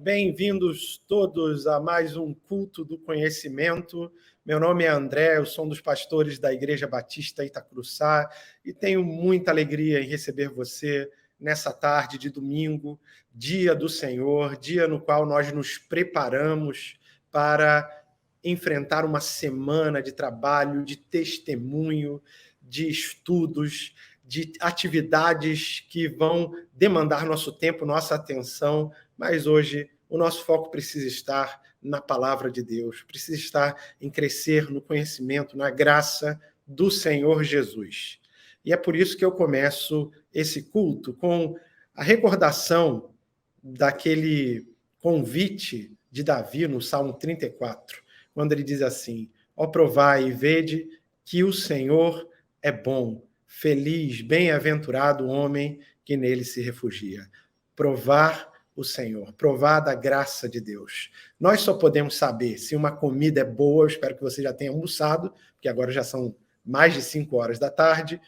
Bem-vindos todos a mais um culto do conhecimento. Meu nome é André, eu sou um dos pastores da Igreja Batista Itacuruçá e tenho muita alegria em receber você nessa tarde de domingo, dia do Senhor, dia no qual nós nos preparamos para enfrentar uma semana de trabalho, de testemunho, de estudos, de atividades que vão demandar nosso tempo, nossa atenção, mas hoje o nosso foco precisa estar na palavra de Deus, precisa estar em crescer no conhecimento, na graça do Senhor Jesus. E é por isso que eu começo esse culto com a recordação daquele convite de Davi no Salmo 34, quando ele diz assim: ó, provai e vede que o Senhor é bom, feliz, bem-aventurado o homem que nele se refugia. Provar o Senhor, provar da graça de Deus. Nós só podemos saber se uma comida é boa, eu espero que você já tenha almoçado, porque agora já são mais de 5 horas da tarde.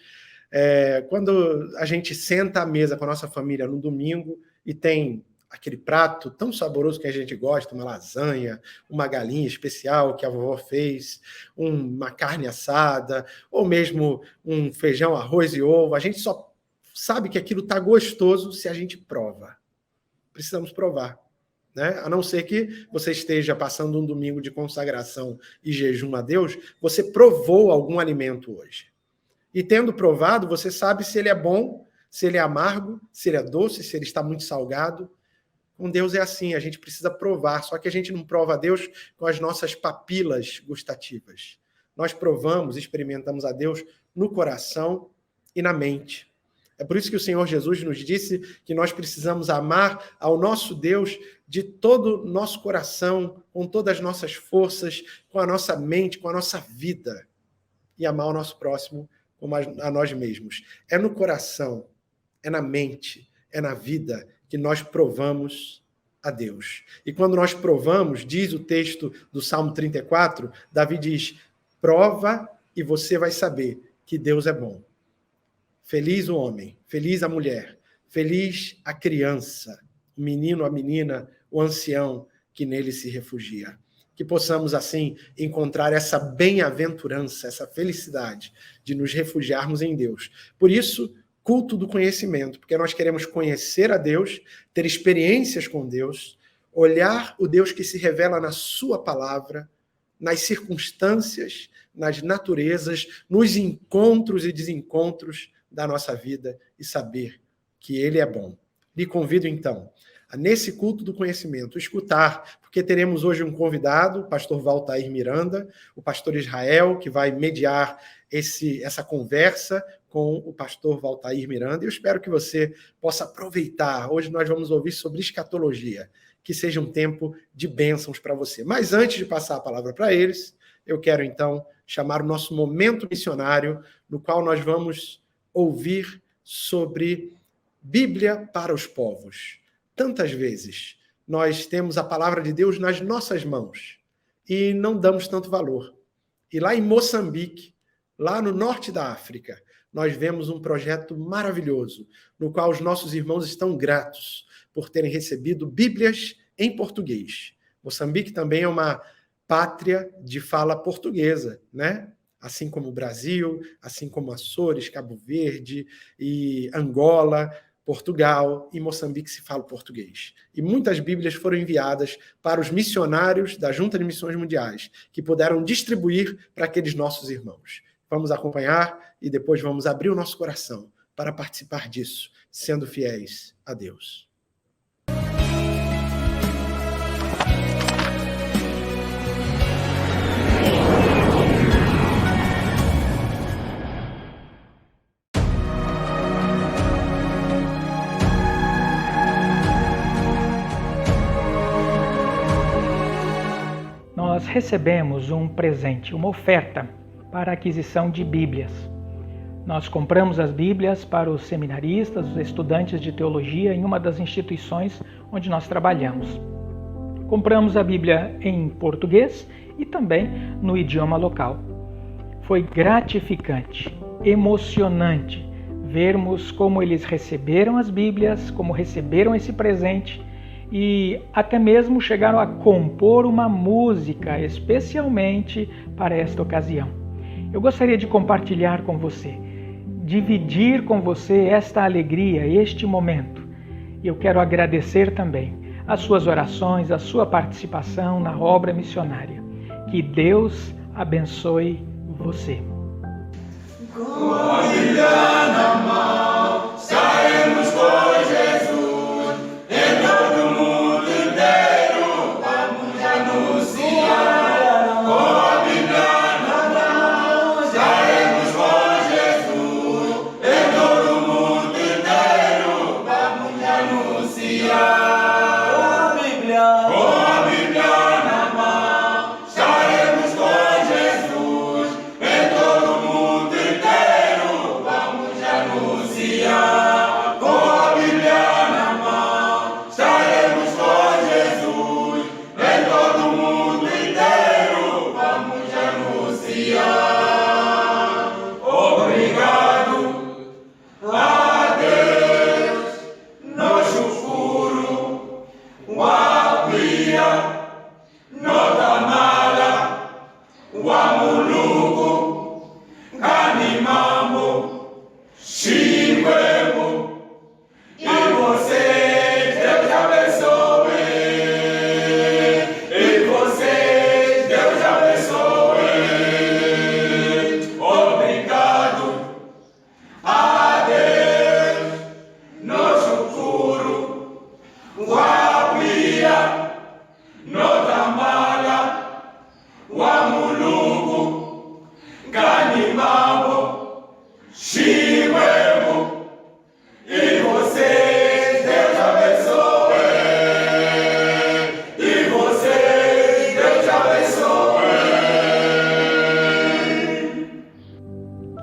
Quando a gente senta à mesa com a nossa família no domingo e tem aquele prato tão saboroso que a gente gosta, uma lasanha, uma galinha especial que a vovó fez, uma carne assada, ou mesmo um feijão, arroz e ovo, a gente só sabe que aquilo está gostoso se a gente prova. Precisamos provar, né? A não ser que você esteja passando um domingo de consagração e jejum a Deus, você provou algum alimento hoje. E tendo provado, você sabe se ele é bom, se ele é amargo, se ele é doce, se ele está muito salgado. Com Deus é assim, a gente precisa provar, só que a gente não prova a Deus com as nossas papilas gustativas. Nós provamos, experimentamos a Deus no coração e na mente. É por isso que o Senhor Jesus nos disse que nós precisamos amar ao nosso Deus de todo o nosso coração, com todas as nossas forças, com a nossa mente, com a nossa vida, e amar o nosso próximo como a nós mesmos. É no coração, é na mente, é na vida que nós provamos a Deus. E quando nós provamos, diz o texto do Salmo 34, Davi diz: prova e você vai saber que Deus é bom. Feliz o homem, feliz a mulher, feliz a criança, o menino, a menina, o ancião que nele se refugia. Que possamos, assim, encontrar essa bem-aventurança, essa felicidade de nos refugiarmos em Deus. Por isso, culto do conhecimento, porque nós queremos conhecer a Deus, ter experiências com Deus, olhar o Deus que se revela na sua palavra, nas circunstâncias, nas naturezas, nos encontros e desencontros da nossa vida e saber que Ele é bom. Lhe convido, então, a, nesse culto do conhecimento, escutar, porque teremos hoje um convidado, o pastor Valtair Miranda, o pastor Israel, que vai mediar essa conversa com o pastor Valtair Miranda. Eu espero que você possa aproveitar. Hoje nós vamos ouvir sobre escatologia, que seja um tempo de bênçãos para você. Mas antes de passar a palavra para eles, eu quero, então, chamar o nosso momento missionário, no qual nós vamos ouvir sobre Bíblia para os povos. Tantas vezes nós temos a palavra de Deus nas nossas mãos e não damos tanto valor. E lá em Moçambique, lá no norte da África, nós vemos um projeto maravilhoso, no qual os nossos irmãos estão gratos por terem recebido Bíblias em português. Moçambique também é uma pátria de fala portuguesa, né? Assim como o Brasil, assim como Açores, Cabo Verde e Angola, Portugal e Moçambique se fala português. E muitas Bíblias foram enviadas para os missionários da Junta de Missões Mundiais, que puderam distribuir para aqueles nossos irmãos. Vamos acompanhar e depois vamos abrir o nosso coração para participar disso, sendo fiéis a Deus. Nós recebemos um presente, uma oferta para a aquisição de Bíblias. Nós compramos as Bíblias para os seminaristas, os estudantes de teologia em uma das instituições onde nós trabalhamos. Compramos a Bíblia em português e também no idioma local. Foi gratificante, emocionante vermos como eles receberam as Bíblias, como receberam esse presente e até mesmo chegaram a compor uma música especialmente para esta ocasião. Eu gostaria de compartilhar com você, dividir com você esta alegria, este momento. E eu quero agradecer também as suas orações, a sua participação na obra missionária. Que Deus abençoe você. Com a Bíblia na mão, saímos com Jesus, em todo o mundo inteiro, vamos anunciar. Com a Bíblia na mão, saímos com Jesus, em todo o mundo inteiro, vamos anunciar.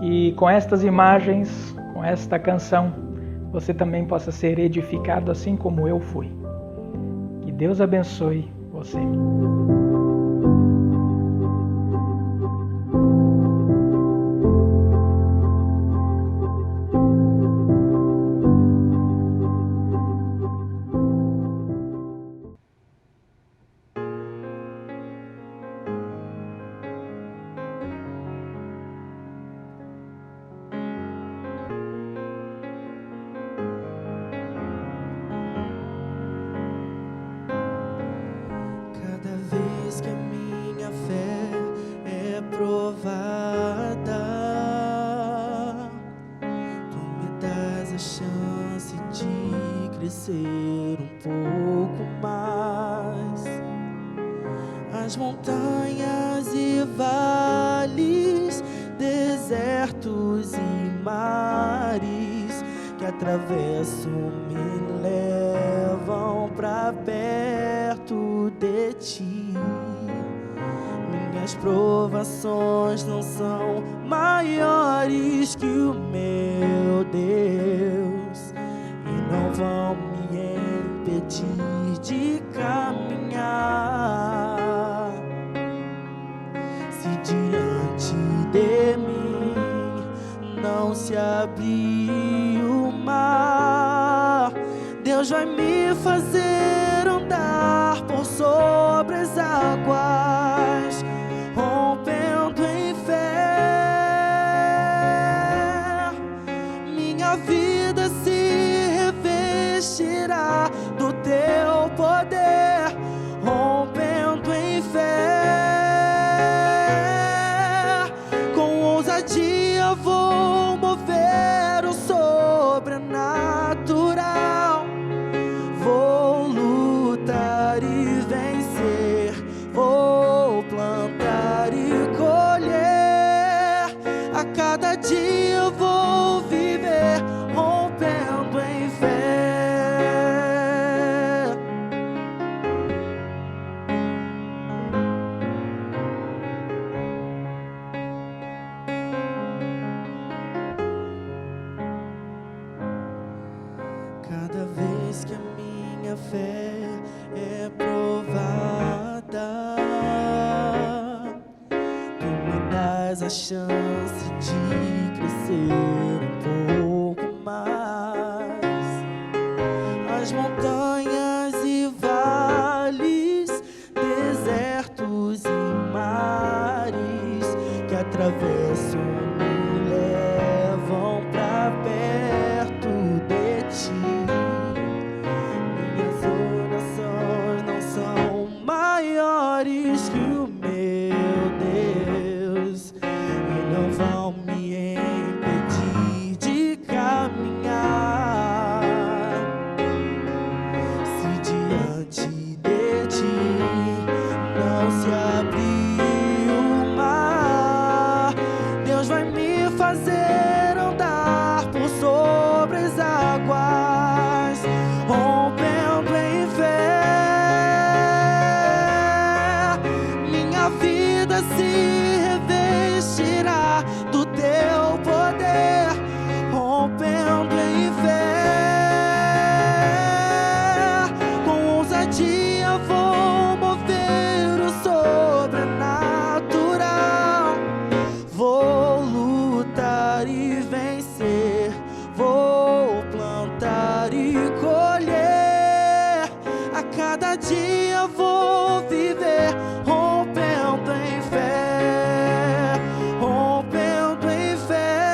E com estas imagens, com esta canção, você também possa ser edificado assim como eu fui. Que Deus abençoe você. Que a minha fé é provada, tu me dás a chance de crescer um pouco mais. As montanhas e vales, desertos e mares que atravesso me levam pra perto de ti. Minhas provações não são maiores que o meu Deus e não vão me impedir de caminhar. Se diante de mim não se abrir o mar, Deus vai me fazer andar por sobre as águas, rompendo em fé. Minha vida se revestirá do teu poder, rompendo em fé. Com ousadia vou mover o sobrenatural, vou lutar e vencer, vou plantar e colher. A cada dia vou viver rompendo em fé. Cada vez que a minha fé é provada, tu me dás a chance de crescer um pouco mais. As montanhas e se revestirá do teu poder, rompendo em fé. Com ousadia vou mover o sobrenatural. Vou lutar e vencer, vou plantar e colher. A cada dia vou viver, rompendo em fé, rompendo em fé.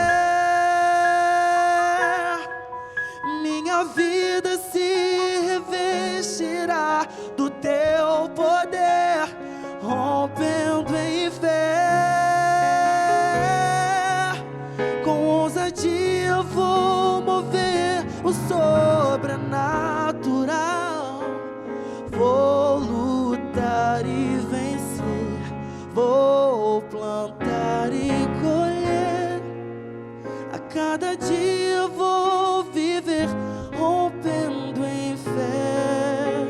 Minha vida se revestirá do teu poder, rompendo em fé. Com ousadia vou mover o sobrenatural. Vou lutar e vencer, vou plantar e colher. A cada dia vou viver, rompendo em fé.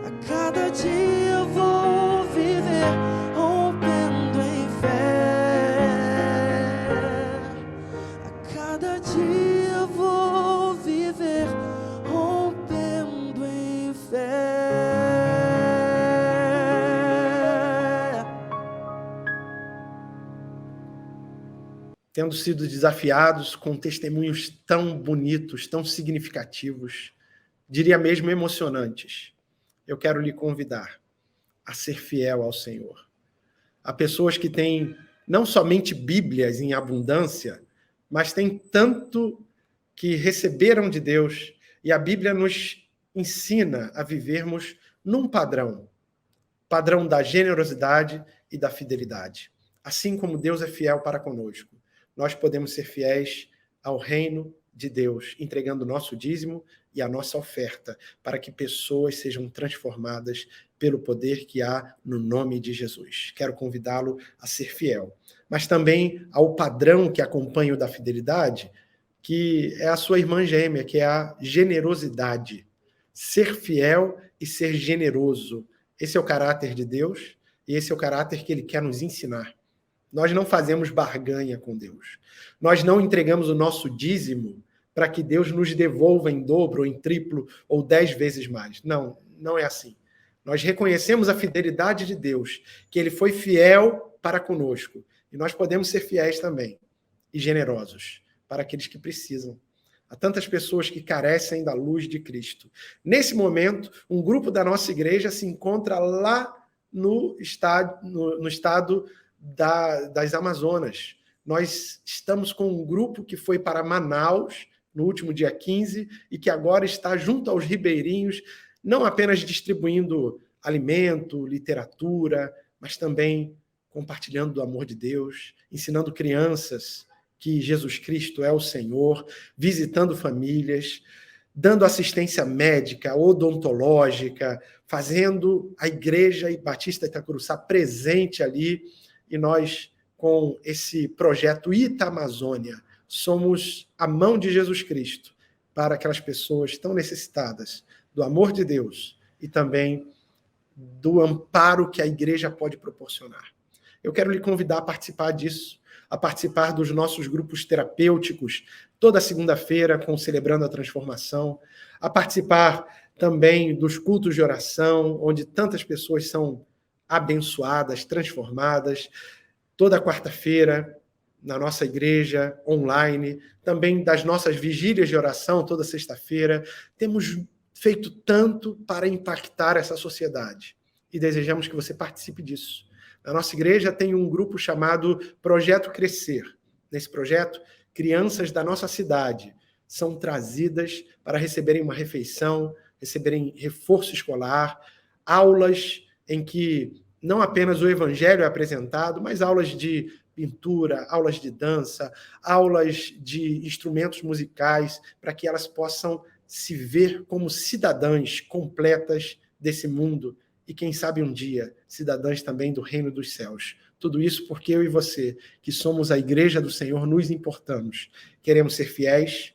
A cada dia vou viver, rompendo em fé. A cada dia vou viver, rompendo em fé. Tendo sido desafiados com testemunhos tão bonitos, tão significativos, diria mesmo emocionantes, eu quero lhe convidar a ser fiel ao Senhor. Há pessoas que têm não somente Bíblias em abundância, mas têm tanto que receberam de Deus, e a Bíblia nos ensina a vivermos num padrão da generosidade e da fidelidade. Assim como Deus é fiel para conosco, nós podemos ser fiéis ao reino de Deus, entregando o nosso dízimo e a nossa oferta, para que pessoas sejam transformadas pelo poder que há no nome de Jesus. Quero convidá-lo a ser fiel, mas também ao padrão que acompanha o da fidelidade, que é a sua irmã gêmea, que é a generosidade. Ser fiel e ser generoso. Esse é o caráter de Deus e esse é o caráter que Ele quer nos ensinar. Nós não fazemos barganha com Deus. Nós não entregamos o nosso dízimo para que Deus nos devolva em dobro, ou em triplo, ou 10 vezes mais. Não, não é assim. Nós reconhecemos a fidelidade de Deus, que Ele foi fiel para conosco. E nós podemos ser fiéis também e generosos para aqueles que precisam. Há tantas pessoas que carecem da luz de Cristo. Nesse momento, um grupo da nossa igreja se encontra lá no estado das Amazonas. Nós estamos com um grupo que foi para Manaus no último dia 15 e que agora está junto aos ribeirinhos, não apenas distribuindo alimento, literatura, mas também compartilhando do amor de Deus, ensinando crianças que Jesus Cristo é o Senhor, visitando famílias, dando assistência médica, odontológica, fazendo a Igreja Batista Itacuruçá presente ali. E nós, com esse projeto Itamazônia, somos a mão de Jesus Cristo para aquelas pessoas tão necessitadas do amor de Deus e também do amparo que a igreja pode proporcionar. Eu quero lhe convidar a participar disso, a participar dos nossos grupos terapêuticos, toda segunda-feira, com Celebrando a Transformação, a participar também dos cultos de oração, onde tantas pessoas são abençoadas, transformadas, toda quarta-feira, na nossa igreja, online, também das nossas vigílias de oração, toda sexta-feira. Temos feito tanto para impactar essa sociedade e desejamos que você participe disso. Na nossa igreja tem um grupo chamado Projeto Crescer. Nesse projeto, crianças da nossa cidade são trazidas para receberem uma refeição, receberem reforço escolar, aulas em que não apenas o evangelho é apresentado, mas aulas de pintura, aulas de dança, aulas de instrumentos musicais, para que elas possam se ver como cidadãs completas desse mundo e, quem sabe, um dia, cidadãs também do reino dos céus. Tudo isso porque eu e você, que somos a igreja do Senhor, nos importamos. Queremos ser fiéis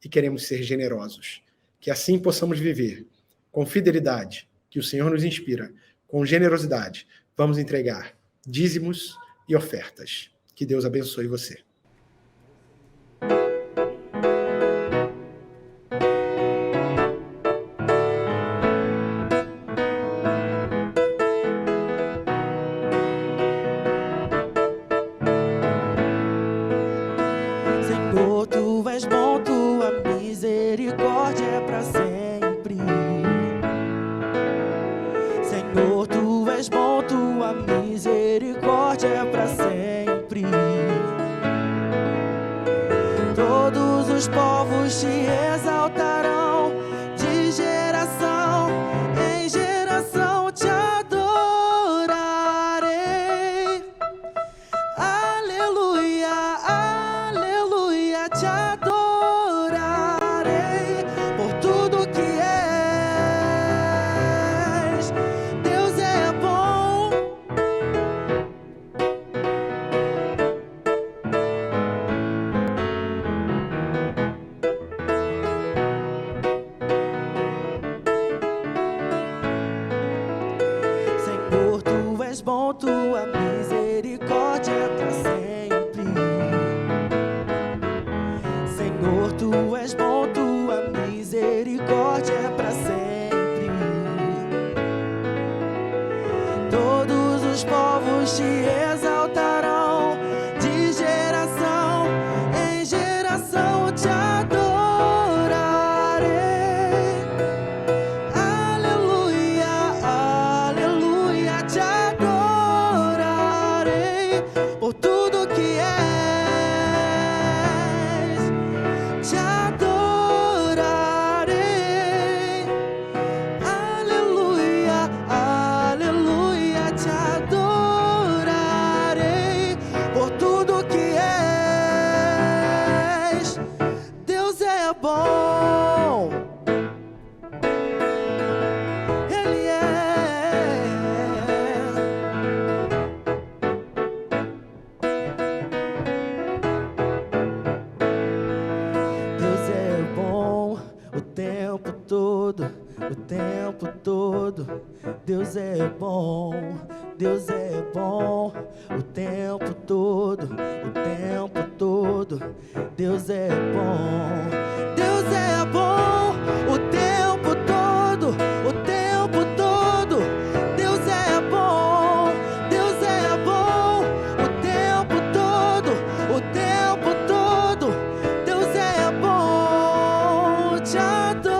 e queremos ser generosos. Que assim possamos viver com fidelidade, que o Senhor nos inspira, com generosidade, vamos entregar dízimos e ofertas. Que Deus abençoe você. Senhor, tu és bom, tua misericórdia é para sempre. Senhor, tu és bom, tua misericórdia é para sempre. Todos os povos te exaltarão, de geração em geração te adorarei. Aleluia, aleluia, te adorarei por tudo que és. Deus é bom. Senhor, tu és bom, tua misericórdia é para sempre. Senhor, tu és bom, tua misericórdia é para sempre. Todos os povos te exaltarão, de geração em geração te adorarei. Aleluia, aleluia, te adorarei por tudo que és. Te adorarei. Aleluia, aleluia, te adorarei por tudo que és. Deus é bom. Ele é. Deus é bom o tempo todo, o tempo todo. Deus é bom, Deus é bom o tempo todo, o tempo todo. Deus é bom, Deus é bom o tempo todo, o tempo todo. Deus é bom, Deus é bom o tempo todo, o tempo todo. Deus é bom, te adorarei.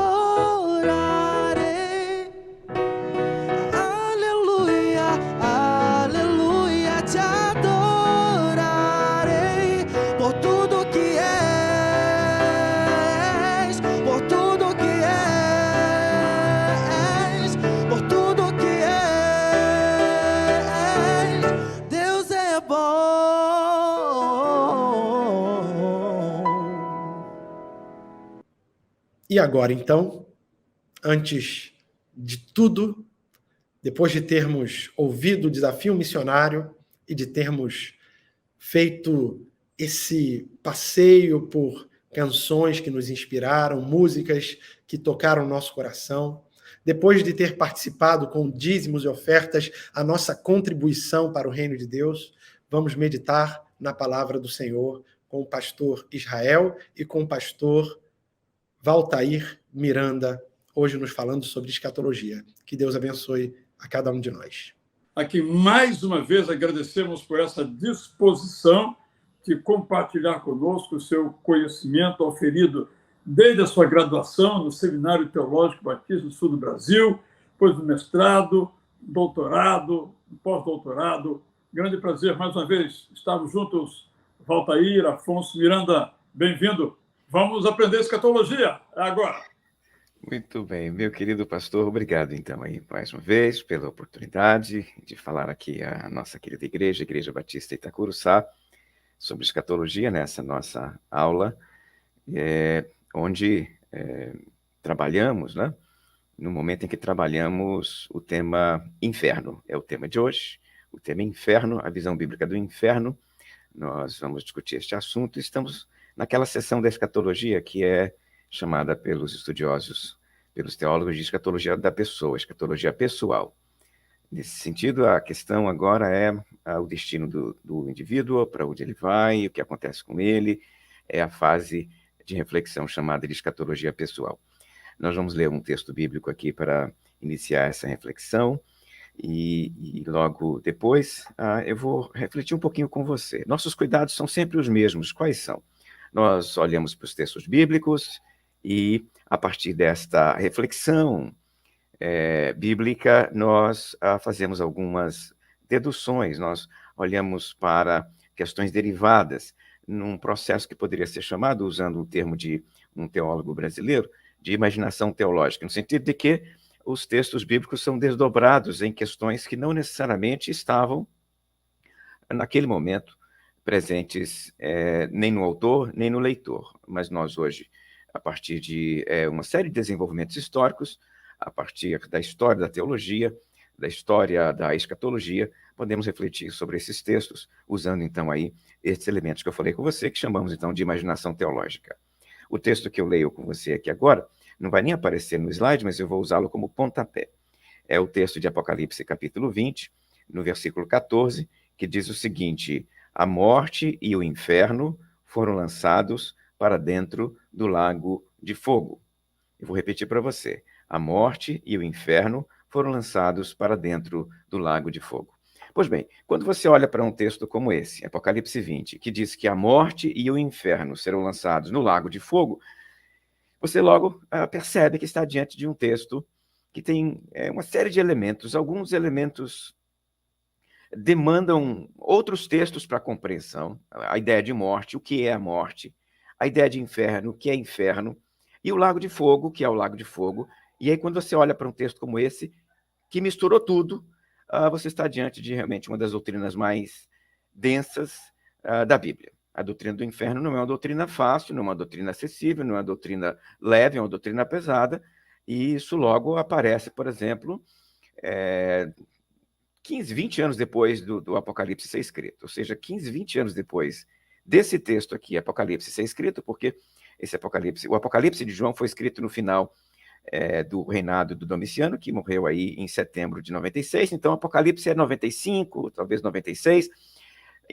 Aleluia, aleluia, te adorarei por tudo que és, por tudo que és, por tudo que és. Deus é bom. E agora, então, antes de tudo, depois de termos ouvido o desafio missionário e de termos feito esse passeio por canções que nos inspiraram, músicas que tocaram o nosso coração, depois de ter participado com dízimos e ofertas a nossa contribuição para o reino de Deus, vamos meditar na palavra do Senhor com o pastor Israel e com o pastor Valtair Miranda, hoje nos falando sobre escatologia. Que Deus abençoe a cada um de nós. Aqui, mais uma vez, agradecemos por essa disposição de compartilhar conosco o seu conhecimento oferido desde a sua graduação no Seminário Teológico Batista do Sul do Brasil, depois do mestrado, doutorado, pós-doutorado. Grande prazer, mais uma vez, estarmos juntos. Valtair, Afonso, Miranda, bem-vindo. Vamos aprender escatologia agora. Muito bem, meu querido pastor, obrigado então aí mais uma vez pela oportunidade de falar aqui a nossa querida igreja, Igreja Batista Itacuruçá, sobre escatologia nessa nossa aula, onde trabalhamos, né? No momento em que trabalhamos o tema inferno, é o tema de hoje, o tema inferno, a visão bíblica do inferno. Nós vamos discutir este assunto. Estamos naquela seção da escatologia que é chamada pelos estudiosos, pelos teólogos de escatologia da pessoa, escatologia pessoal. Nesse sentido, a questão agora é o destino do indivíduo, para onde ele vai, o que acontece com ele, é a fase de reflexão chamada de escatologia pessoal. Nós vamos ler um texto bíblico aqui para iniciar essa reflexão, e logo depois eu vou refletir um pouquinho com você. Nossos cuidados são sempre os mesmos. Quais são? Nós olhamos para os textos bíblicos e, a partir desta reflexão bíblica, nós fazemos algumas deduções, nós olhamos para questões derivadas, num processo que poderia ser chamado, usando o termo de um teólogo brasileiro, de imaginação teológica, no sentido de que os textos bíblicos são desdobrados em questões que não necessariamente estavam, naquele momento, presentes nem no autor, nem no leitor. Mas nós hoje, a partir de uma série de desenvolvimentos históricos, a partir da história da teologia, da história da escatologia, podemos refletir sobre esses textos, usando então aí esses elementos que eu falei com você, que chamamos então de imaginação teológica. O texto que eu leio com você aqui agora não vai nem aparecer no slide, mas eu vou usá-lo como pontapé. É o texto de Apocalipse, capítulo 20, no versículo 14, que diz o seguinte: a morte e o inferno foram lançados para dentro do lago de fogo. Eu vou repetir para você. A morte e o inferno foram lançados para dentro do lago de fogo. Pois bem, quando você olha para um texto como esse, Apocalipse 20, que diz que a morte e o inferno serão lançados no lago de fogo, você logo percebe que está diante de um texto que tem uma série de elementos. Alguns elementos demandam outros textos para compreensão. A ideia de morte, o que é a morte, a ideia de inferno, o que é inferno, e o lago de fogo, o que é o lago de fogo. E aí, quando você olha para um texto como esse, que misturou tudo, você está diante de realmente uma das doutrinas mais densas da Bíblia. A doutrina do inferno não é uma doutrina fácil, não é uma doutrina acessível, não é uma doutrina leve, é uma doutrina pesada, e isso logo aparece, por exemplo, 15, 20 anos depois do Apocalipse ser escrito. Ou seja, 15, 20 anos depois desse texto aqui, Apocalipse, ser escrito, porque o Apocalipse de João foi escrito no final do reinado do Domiciano, que morreu aí em setembro de 96, então Apocalipse é 95, talvez 96,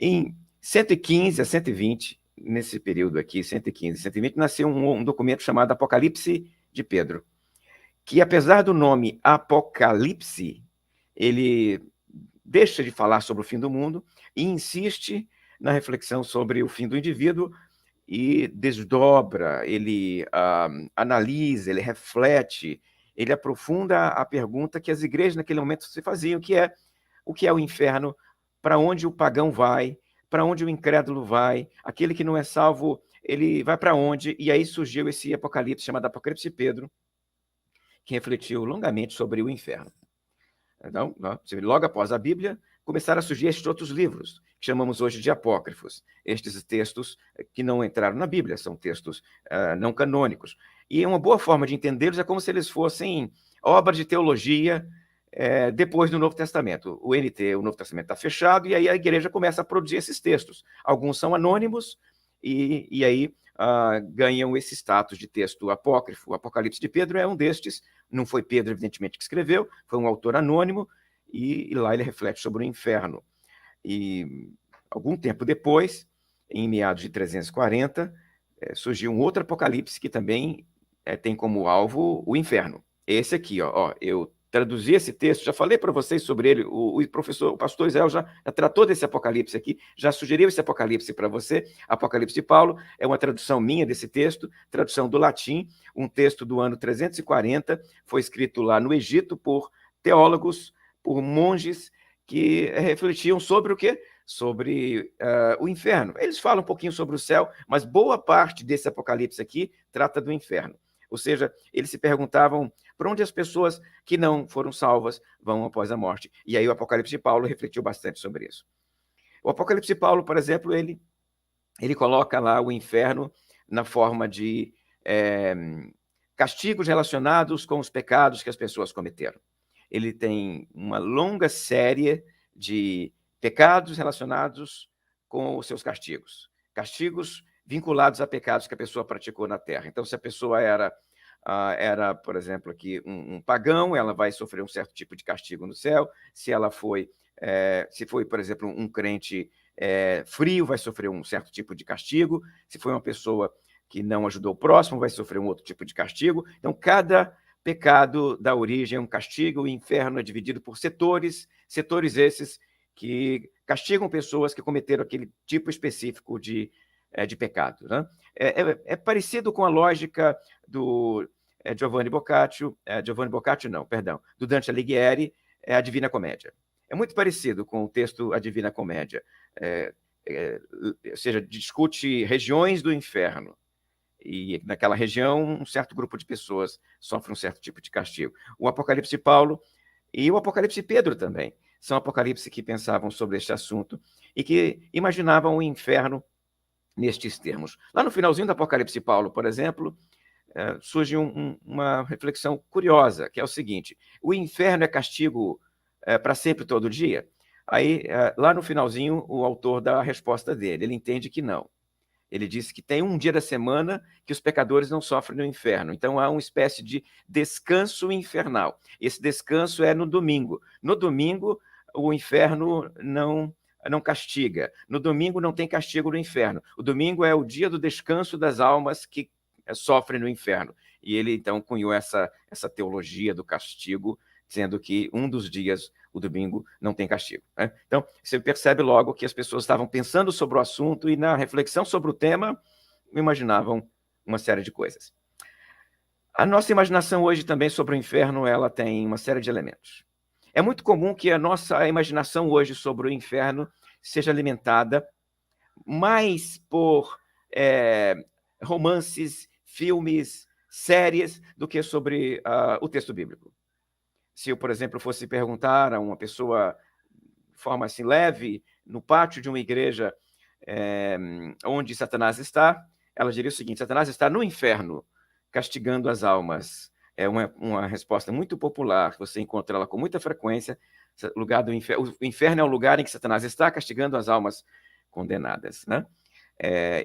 em 115 a 120, nesse período aqui, 115 a 120, nasceu um documento chamado Apocalipse de Pedro, que apesar do nome Apocalipse, ele deixa de falar sobre o fim do mundo e insiste na reflexão sobre o fim do indivíduo e desdobra, ele analisa, ele reflete, ele aprofunda a pergunta que as igrejas naquele momento se faziam, que é o que é o inferno, para onde o pagão vai, para onde o incrédulo vai, aquele que não é salvo, ele vai para onde? E aí surgiu esse Apocalipse, chamado Apocalipse de Pedro, que refletiu longamente sobre o inferno. Então, logo após a Bíblia, começaram a surgir estes outros livros, que chamamos hoje de apócrifos. Estes textos que não entraram na Bíblia, são textos não canônicos. E uma boa forma de entendê-los é como se eles fossem obras de teologia depois do Novo Testamento. O NT, o Novo Testamento está fechado, e aí a igreja começa a produzir esses textos. Alguns são anônimos, e aí ganham esse status de texto apócrifo. O Apocalipse de Pedro é um destes. Não foi Pedro, evidentemente, que escreveu, foi um autor anônimo, e lá ele reflete sobre o inferno. E algum tempo depois, em meados de 340, surgiu um outro Apocalipse que também tem como alvo o inferno. Esse aqui, eu traduzi esse texto, já falei para vocês sobre ele, o pastor Israel já tratou desse Apocalipse aqui, já sugeriu esse Apocalipse para você. Apocalipse de Paulo é uma tradução minha desse texto, tradução do latim, um texto do ano 340, foi escrito lá no Egito por teólogos, por monges que refletiam sobre o quê? Sobre o inferno. Eles falam um pouquinho sobre o céu, mas boa parte desse Apocalipse aqui trata do inferno. Ou seja, eles se perguntavam para onde as pessoas que não foram salvas vão após a morte. E aí o Apocalipse de Paulo refletiu bastante sobre isso. O Apocalipse de Paulo, por exemplo, ele coloca lá o inferno na forma de castigos relacionados com os pecados que as pessoas cometeram. Ele tem uma longa série de pecados relacionados com os seus castigos. Castigos vinculados a pecados que a pessoa praticou na terra. Então, se a pessoa era era, por exemplo, aqui um pagão, ela vai sofrer um certo tipo de castigo no céu. Se foi, por exemplo, um crente frio, vai sofrer um certo tipo de castigo. Se foi uma pessoa que não ajudou o próximo, vai sofrer um outro tipo de castigo. Então, cada pecado dá origem a um castigo. O inferno é dividido por setores esses que castigam pessoas que cometeram aquele tipo específico de pecado, né? É parecido com a lógica do Giovanni Boccaccio, do Dante Alighieri, a Divina Comédia. É muito parecido com o texto A Divina Comédia, ou seja, discute regiões do inferno, e naquela região um certo grupo de pessoas sofre um certo tipo de castigo. O Apocalipse de Paulo e o Apocalipse de Pedro também são apocalipse que pensavam sobre este assunto e que imaginavam o inferno nestes termos. Lá no finalzinho do Apocalipse de Paulo, por exemplo, surge uma reflexão curiosa, que é o seguinte: o inferno é castigo para sempre, todo dia? Aí, lá no finalzinho, o autor dá a resposta dele. Ele entende que não. Ele diz que tem um dia da semana que os pecadores não sofrem no inferno. Então, há uma espécie de descanso infernal. Esse descanso é no domingo. No domingo, o inferno não castiga. No domingo não tem castigo no inferno. O domingo é o dia do descanso das almas que sofrem no inferno. E ele, então, cunhou essa teologia do castigo, dizendo que um dos dias, o domingo, não tem castigo, né? Então, você percebe logo que as pessoas estavam pensando sobre o assunto e, na reflexão sobre o tema, imaginavam uma série de coisas. A nossa imaginação hoje também sobre o inferno, ela tem uma série de elementos. É muito comum que a nossa imaginação hoje sobre o inferno seja alimentada mais por romances, filmes, séries, do que sobre o texto bíblico. Se eu, por exemplo, fosse perguntar a uma pessoa de forma assim leve, no pátio de uma igreja onde Satanás está, ela diria o seguinte: Satanás está no inferno, castigando as almas. É uma resposta muito popular, você encontra ela com muita frequência. O inferno é o lugar em que Satanás está castigando as almas condenadas, né?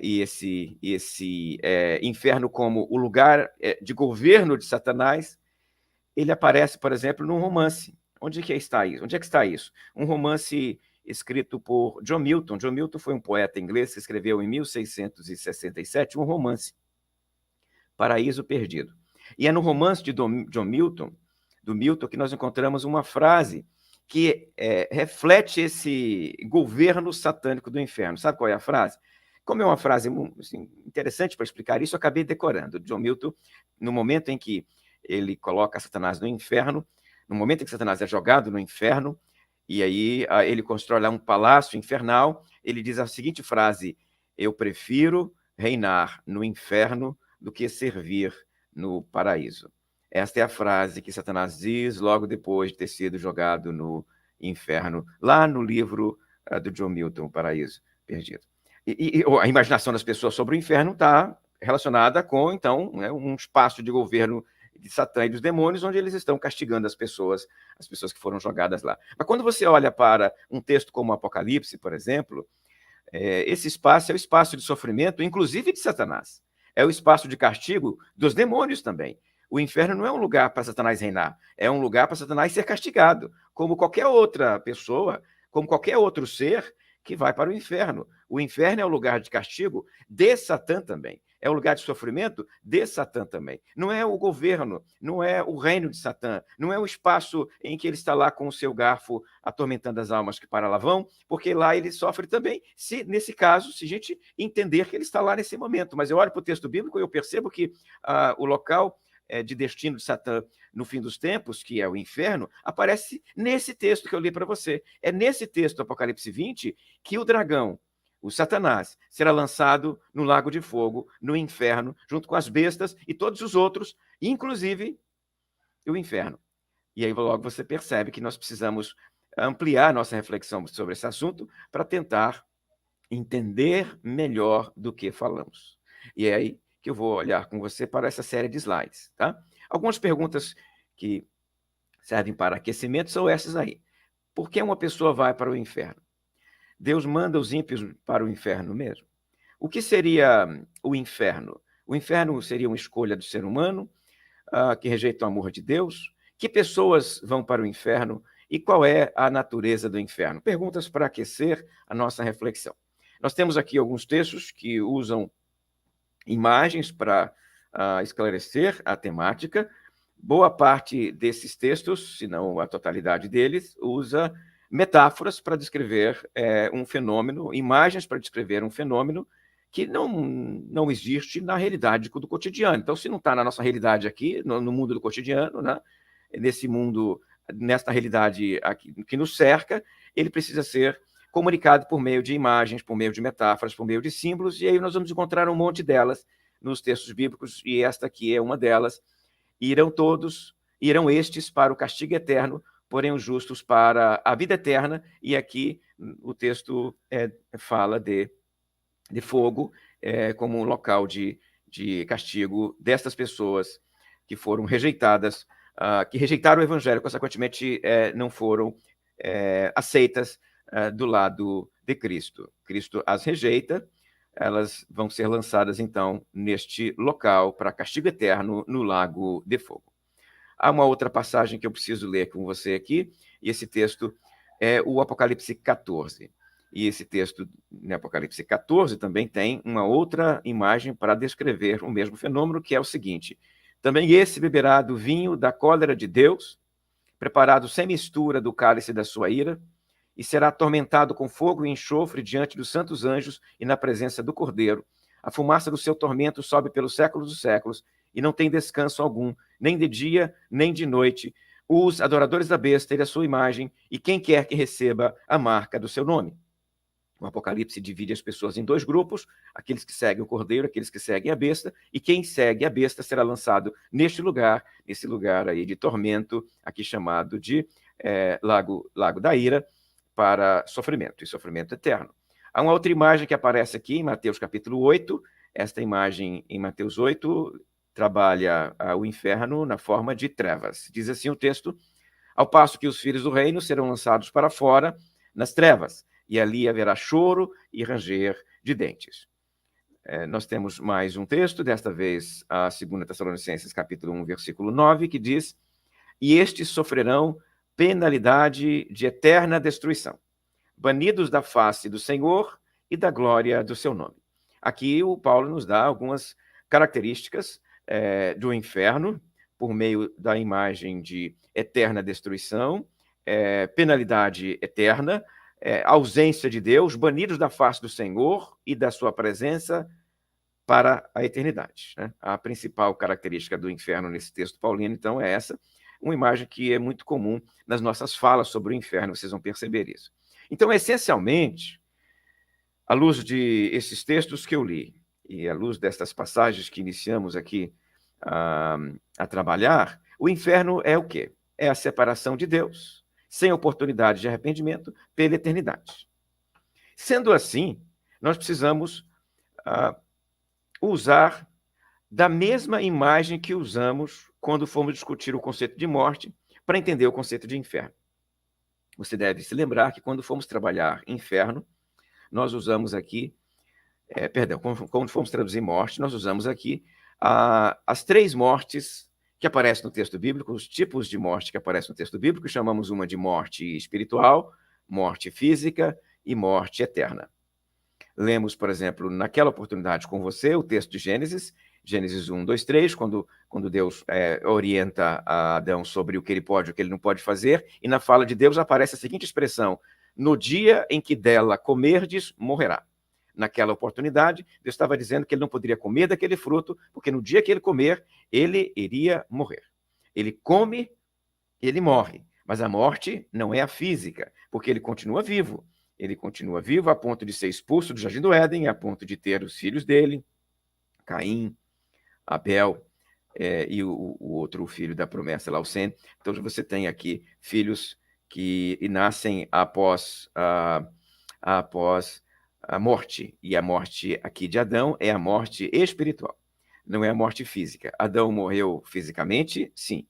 E esse inferno como o lugar de governo de Satanás, ele aparece, por exemplo, num romance. Onde é que está isso? Um romance escrito por John Milton. John Milton foi um poeta inglês que escreveu em 1667 um romance, Paraíso Perdido. E é no romance de John Milton, que nós encontramos uma frase que reflete esse governo satânico do inferno. Sabe qual é a frase? Como é uma frase assim, interessante para explicar isso, eu acabei decorando. John Milton, no momento em que ele coloca Satanás no inferno, no momento em que Satanás é jogado no inferno, e aí ele constrói lá um palácio infernal, ele diz a seguinte frase: eu prefiro reinar no inferno do que servir no paraíso. Esta é a frase que Satanás diz logo depois de ter sido jogado no inferno, lá no livro do John Milton, O Paraíso Perdido. E a imaginação das pessoas sobre o inferno está relacionada com, então, um espaço de governo de Satã e dos demônios, onde eles estão castigando as pessoas que foram jogadas lá. Mas quando você olha para um texto como o Apocalipse, por exemplo, esse espaço é o espaço de sofrimento, inclusive de Satanás. É o espaço de castigo dos demônios também. O inferno não é um lugar para Satanás reinar, é um lugar para Satanás ser castigado, como qualquer outra pessoa, como qualquer outro ser que vai para o inferno. O inferno é o lugar de castigo de Satã também. É o lugar de sofrimento de Satã também. Não é o governo, não é o reino de Satã, não é o espaço em que ele está lá com o seu garfo atormentando as almas que para lá vão, porque lá ele sofre também, nesse caso, se a gente entender que ele está lá nesse momento. Mas eu olho para o texto bíblico e eu percebo que o local de destino de Satã no fim dos tempos, que é o inferno, aparece nesse texto que eu li para você. É nesse texto do Apocalipse 20 que o dragão, o Satanás, será lançado no lago de fogo, no inferno, junto com as bestas e todos os outros, inclusive o inferno. E aí logo você percebe que nós precisamos ampliar nossa reflexão sobre esse assunto para tentar entender melhor do que falamos. E é aí que eu vou olhar com você para essa série de slides, tá? Algumas perguntas que servem para aquecimento são essas aí. Por que uma pessoa vai para o inferno? Deus manda os ímpios para o inferno mesmo? O que seria o inferno? O inferno seria uma escolha do ser humano? que rejeitam o amor de Deus? Que pessoas vão para o inferno? E qual é a natureza do inferno? Perguntas para aquecer a nossa reflexão. Nós temos aqui alguns textos que usam imagens para esclarecer a temática. Boa parte desses textos, se não a totalidade deles, usa metáforas para descrever um fenômeno, imagens para descrever um fenômeno que não existe na realidade do cotidiano. Então, se não está na nossa realidade aqui, no mundo do cotidiano, né, nesse mundo, nesta realidade aqui, que nos cerca, ele precisa ser comunicado por meio de imagens, por meio de metáforas, por meio de símbolos, e aí nós vamos encontrar um monte delas nos textos bíblicos, e esta aqui é uma delas. Irão estes para o castigo eterno, porém os justos para a vida eterna, e aqui o texto fala de fogo como um local de castigo destas pessoas que foram rejeitadas, que rejeitaram o evangelho, consequentemente não foram aceitas do lado de Cristo. Cristo as rejeita, elas vão ser lançadas, então, neste local para castigo eterno no lago de fogo. Há uma outra passagem que eu preciso ler com você aqui, e esse texto é o Apocalipse 14. E esse texto, no Apocalipse 14, também tem uma outra imagem para descrever o mesmo fenômeno, que é o seguinte: também esse beberá do vinho da cólera de Deus, preparado sem mistura do cálice da sua ira, e será atormentado com fogo e enxofre diante dos santos anjos e na presença do Cordeiro. A fumaça do seu tormento sobe pelos séculos dos séculos, e não tem descanso algum, nem de dia, nem de noite, os adoradores da besta e da sua imagem, e quem quer que receba a marca do seu nome. O Apocalipse divide as pessoas em dois grupos, aqueles que seguem o Cordeiro, aqueles que seguem a besta, e quem segue a besta será lançado nesse lugar aí de tormento, aqui chamado de lago da ira, para sofrimento, e sofrimento eterno. Há uma outra imagem que aparece aqui em Mateus capítulo 8, esta imagem em Mateus 8 trabalha o inferno na forma de trevas. Diz assim o texto: ao passo que os filhos do reino serão lançados para fora nas trevas, e ali haverá choro e ranger de dentes. Nós temos mais um texto, desta vez a 2 Tessalonicenses capítulo 1, versículo 9, que diz: e estes sofrerão penalidade de eterna destruição, banidos da face do Senhor e da glória do seu nome. Aqui o Paulo nos dá algumas características do inferno, por meio da imagem de eterna destruição, penalidade eterna, ausência de Deus, banidos da face do Senhor e da sua presença para a eternidade, né? A principal característica do inferno nesse texto paulino, então, é essa, uma imagem que é muito comum nas nossas falas sobre o inferno, vocês vão perceber isso. Então, essencialmente, à luz de esses textos que eu li, e à luz destas passagens que iniciamos aqui a trabalhar, o inferno é o quê? É a separação de Deus, sem oportunidade de arrependimento, pela eternidade. Sendo assim, nós precisamos usar da mesma imagem que usamos quando fomos discutir o conceito de morte, para entender o conceito de inferno. Você deve se lembrar que quando fomos trabalhar inferno, nós usamos aqui, quando fomos traduzir morte, nós usamos aqui as três mortes que aparecem no texto bíblico, os tipos de morte que aparecem no texto bíblico, chamamos uma de morte espiritual, morte física e morte eterna. Lemos, por exemplo, naquela oportunidade com você, o texto de Gênesis 1, 2, 3, quando Deus orienta a Adão sobre o que ele pode e o que ele não pode fazer, e na fala de Deus aparece a seguinte expressão: no dia em que dela comerdes, morrerá. Naquela oportunidade, Deus estava dizendo que ele não poderia comer daquele fruto, porque no dia que ele comer, ele iria morrer. Ele come, ele morre, mas a morte não é a física, porque ele continua vivo. Ele continua vivo a ponto de ser expulso do Jardim do Éden, a ponto de ter os filhos dele, Caim, Abel e o outro filho da promessa, lá o Sem. Então você tem aqui filhos que nascem após a morte. E a morte aqui de Adão é a morte espiritual, não é a morte física. Adão morreu fisicamente, sim.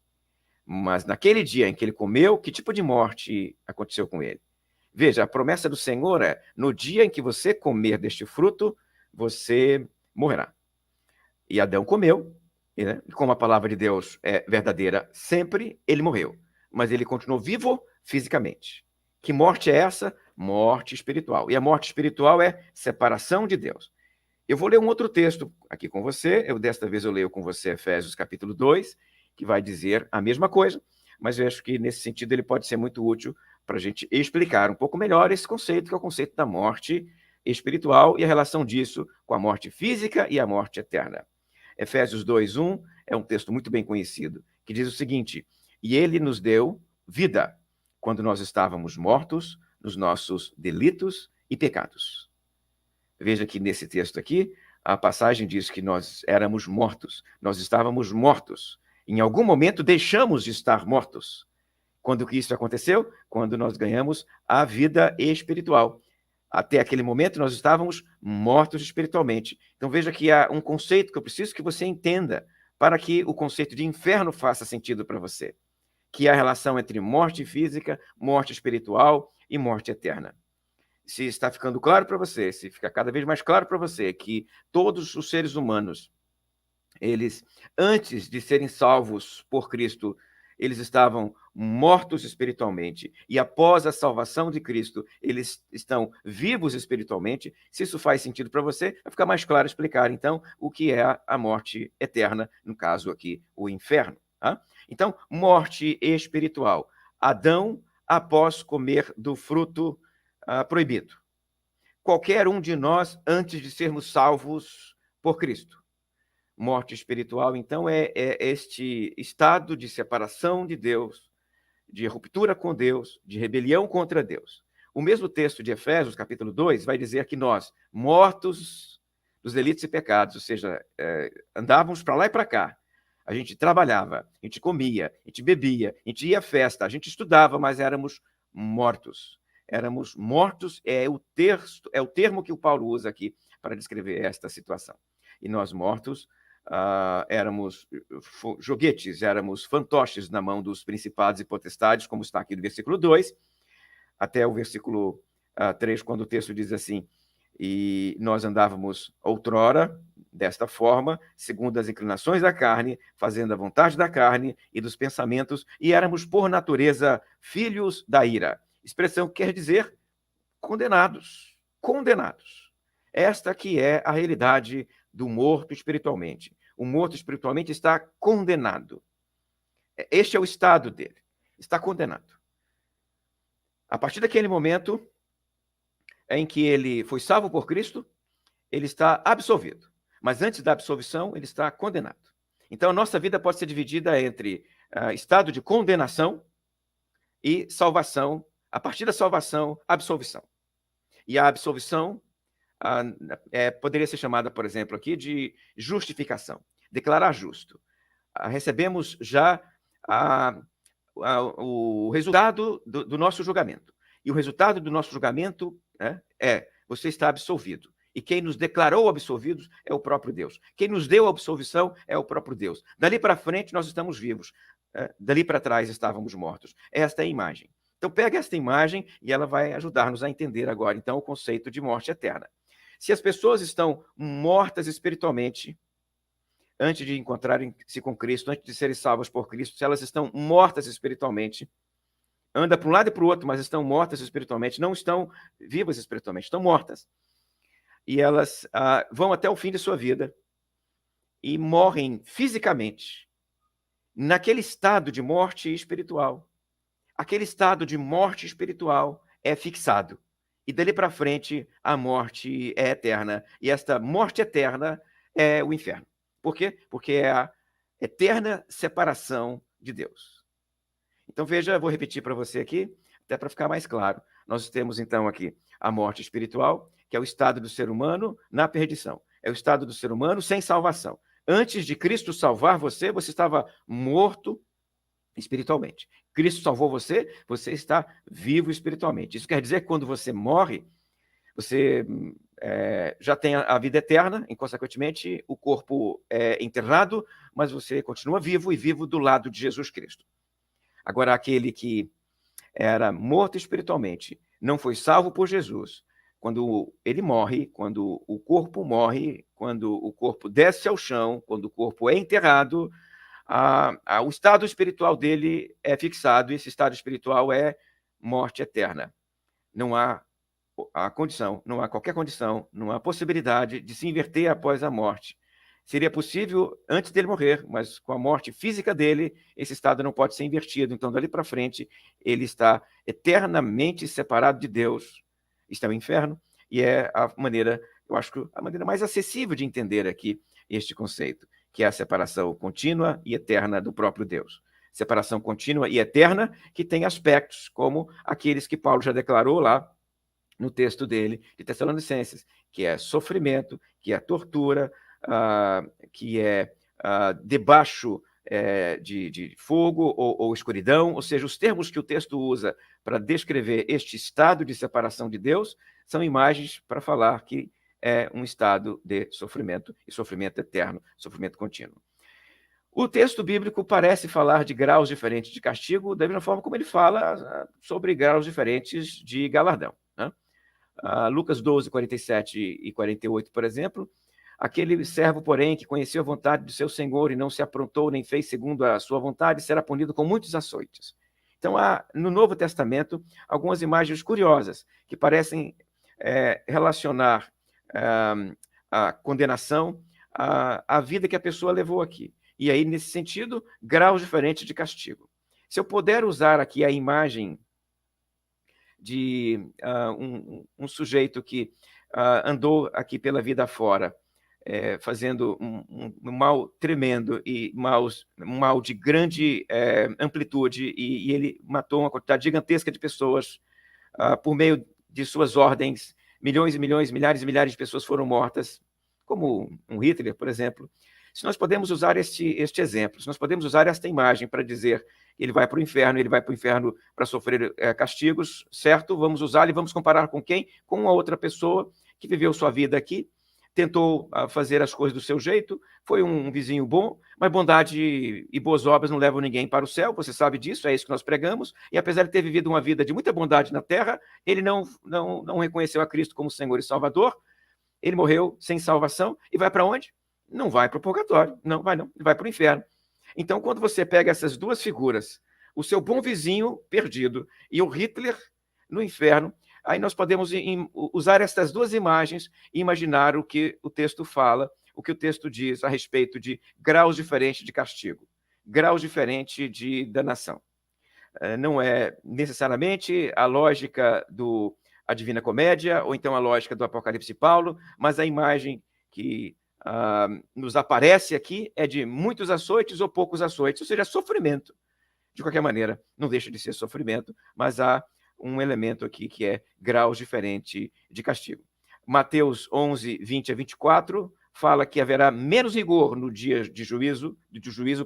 Mas naquele dia em que ele comeu, que tipo de morte aconteceu com ele? Veja, a promessa do Senhor é: no dia em que você comer deste fruto, você morrerá. E Adão comeu, Como a palavra de Deus é verdadeira sempre, ele morreu. Mas ele continuou vivo fisicamente. Que morte é essa? Morte espiritual. E a morte espiritual é separação de Deus. Eu vou ler um outro texto aqui com você. Desta vez eu leio com você Efésios capítulo 2, que vai dizer a mesma coisa, mas eu acho que nesse sentido ele pode ser muito útil para a gente explicar um pouco melhor esse conceito, que é o conceito da morte espiritual e a relação disso com a morte física e a morte eterna. Efésios 2:1 é um texto muito bem conhecido, que diz o seguinte: e ele nos deu vida quando nós estávamos mortos nos nossos delitos e pecados. Veja que nesse texto aqui, a passagem diz que nós éramos mortos, nós estávamos mortos. Em algum momento deixamos de estar mortos. Quando que isso aconteceu? Quando nós ganhamos a vida espiritual. Até aquele momento nós estávamos mortos espiritualmente. Então veja que há um conceito que eu preciso que você entenda para que o conceito de inferno faça sentido para você, que é a relação entre morte física, morte espiritual e morte eterna. Se está ficando claro para você, se fica cada vez mais claro para você que todos os seres humanos, eles, antes de serem salvos por Cristo, eles estavam mortos espiritualmente, e após a salvação de Cristo, eles estão vivos espiritualmente. Se isso faz sentido para você, vai ficar mais claro explicar, então, o que é a morte eterna, no caso aqui, o inferno. Tá? Então, morte espiritual. Adão, após comer do fruto proibido. Qualquer um de nós, antes de sermos salvos por Cristo. Morte espiritual, então, é este estado de separação de Deus, de ruptura com Deus, de rebelião contra Deus. O mesmo texto de Efésios, capítulo 2, vai dizer que nós, mortos dos delitos e pecados, ou seja, andávamos para lá e para cá. A gente trabalhava, a gente comia, a gente bebia, a gente ia à festa, a gente estudava, mas éramos mortos. Éramos mortos, é o termo que o Paulo usa aqui para descrever esta situação. E nós mortos, éramos joguetes, éramos fantoches na mão dos principados e potestades, como está aqui no versículo 2, até o versículo 3, quando o texto diz assim: e nós andávamos outrora desta forma, segundo as inclinações da carne, fazendo a vontade da carne e dos pensamentos, e éramos por natureza filhos da ira. Expressão que quer dizer condenados. Condenados. Esta que é a realidade do morto espiritualmente. O morto espiritualmente está condenado. Este é o estado dele. Está condenado. A partir daquele momento em que ele foi salvo por Cristo, ele está absolvido. Mas antes da absolvição, ele está condenado. Então, a nossa vida pode ser dividida entre estado de condenação e salvação. A partir da salvação, absolvição. E a absolvição poderia ser chamada, por exemplo, aqui de justificação. Declarar justo. Recebemos já o resultado do nosso julgamento. E o resultado do nosso julgamento você está absolvido. E quem nos declarou absolvidos é o próprio Deus. Quem nos deu a absolvição é o próprio Deus. Dali para frente, nós estamos vivos. Dali para trás, estávamos mortos. Esta é a imagem. Então, pega esta imagem e ela vai ajudar-nos a entender agora, então, o conceito de morte eterna. Se as pessoas estão mortas espiritualmente, antes de encontrarem-se com Cristo, antes de serem salvas por Cristo, se elas estão mortas espiritualmente, anda para um lado e para o outro, mas estão mortas espiritualmente, não estão vivas espiritualmente, estão mortas. E elas vão até o fim de sua vida e morrem fisicamente naquele estado de morte espiritual. Aquele estado de morte espiritual é fixado. E dali para frente, a morte é eterna. E esta morte eterna é o inferno. Por quê? Porque é a eterna separação de Deus. Então, veja, vou repetir para você aqui, até para ficar mais claro. Nós temos, então, aqui a morte espiritual, que é o estado do ser humano na perdição. É o estado do ser humano sem salvação. Antes de Cristo salvar você, você estava morto espiritualmente. Cristo salvou você, você está vivo espiritualmente. Isso quer dizer que quando você morre, você já tem a vida eterna, e, consequentemente, o corpo é enterrado, mas você continua vivo e vivo do lado de Jesus Cristo. Agora, aquele que era morto espiritualmente, não foi salvo por Jesus, quando ele morre, quando o corpo morre, quando o corpo desce ao chão, quando o corpo é enterrado, o estado espiritual dele é fixado, e esse estado espiritual é morte eterna. Não há condição, não há qualquer condição, não há possibilidade de se inverter após a morte. Seria possível antes dele morrer, mas com a morte física dele, esse estado não pode ser invertido. Então, dali para frente, ele está eternamente separado de Deus, está no inferno, e é a maneira, eu acho que a maneira mais acessível de entender aqui este conceito, que é a separação contínua e eterna do próprio Deus. Separação contínua e eterna que tem aspectos como aqueles que Paulo já declarou lá no texto dele, de Tessalonicenses, que é sofrimento, que é tortura, que é debaixo de fogo ou escuridão, ou seja, os termos que o texto usa para descrever este estado de separação de Deus são imagens para falar que é um estado de sofrimento, e sofrimento eterno, sofrimento contínuo. O texto bíblico parece falar de graus diferentes de castigo, da mesma forma como ele fala sobre graus diferentes de galardão, né? Lucas 12, 47 e 48, por exemplo, aquele servo, porém, que conheceu a vontade do seu senhor e não se aprontou nem fez segundo a sua vontade, será punido com muitos açoites. Então, há no Novo Testamento algumas imagens curiosas que parecem relacionar a condenação à vida que a pessoa levou aqui. E aí, nesse sentido, graus diferentes de castigo. Se eu puder usar aqui a imagem de um sujeito que andou aqui pela vida fora, fazendo um mal tremendo e um mal de grande amplitude, e ele matou uma quantidade gigantesca de pessoas por meio de suas ordens. Milhões e milhões, milhares e milhares de pessoas foram mortas, como um Hitler, por exemplo. Se nós podemos usar este exemplo, se nós podemos usar esta imagem para dizer que ele vai para o inferno para sofrer castigos, certo? Vamos usá-lo e vamos comparar com quem? Com uma outra pessoa que viveu sua vida aqui, tentou fazer as coisas do seu jeito, foi um vizinho bom, mas bondade e boas obras não levam ninguém para o céu, você sabe disso, é isso que nós pregamos, e apesar de ter vivido uma vida de muita bondade na terra, ele não reconheceu a Cristo como Senhor e Salvador, ele morreu sem salvação, e vai para onde? Não vai para o purgatório, não, ele vai para o inferno. Então, quando você pega essas duas figuras, o seu bom vizinho perdido e o Hitler no inferno, aí nós podemos usar essas duas imagens e imaginar o que o texto fala, o que o texto diz a respeito de graus diferentes de castigo, graus diferentes de danação. Não é necessariamente a lógica a Divina Comédia, ou então a lógica do Apocalipse de Paulo, mas a imagem que nos aparece aqui é de muitos açoites ou poucos açoites, ou seja, sofrimento. De qualquer maneira, não deixa de ser sofrimento, mas há um elemento aqui que é graus diferentes de castigo. Mateus 11, 20 a 24, fala que haverá menos rigor no dia de juízo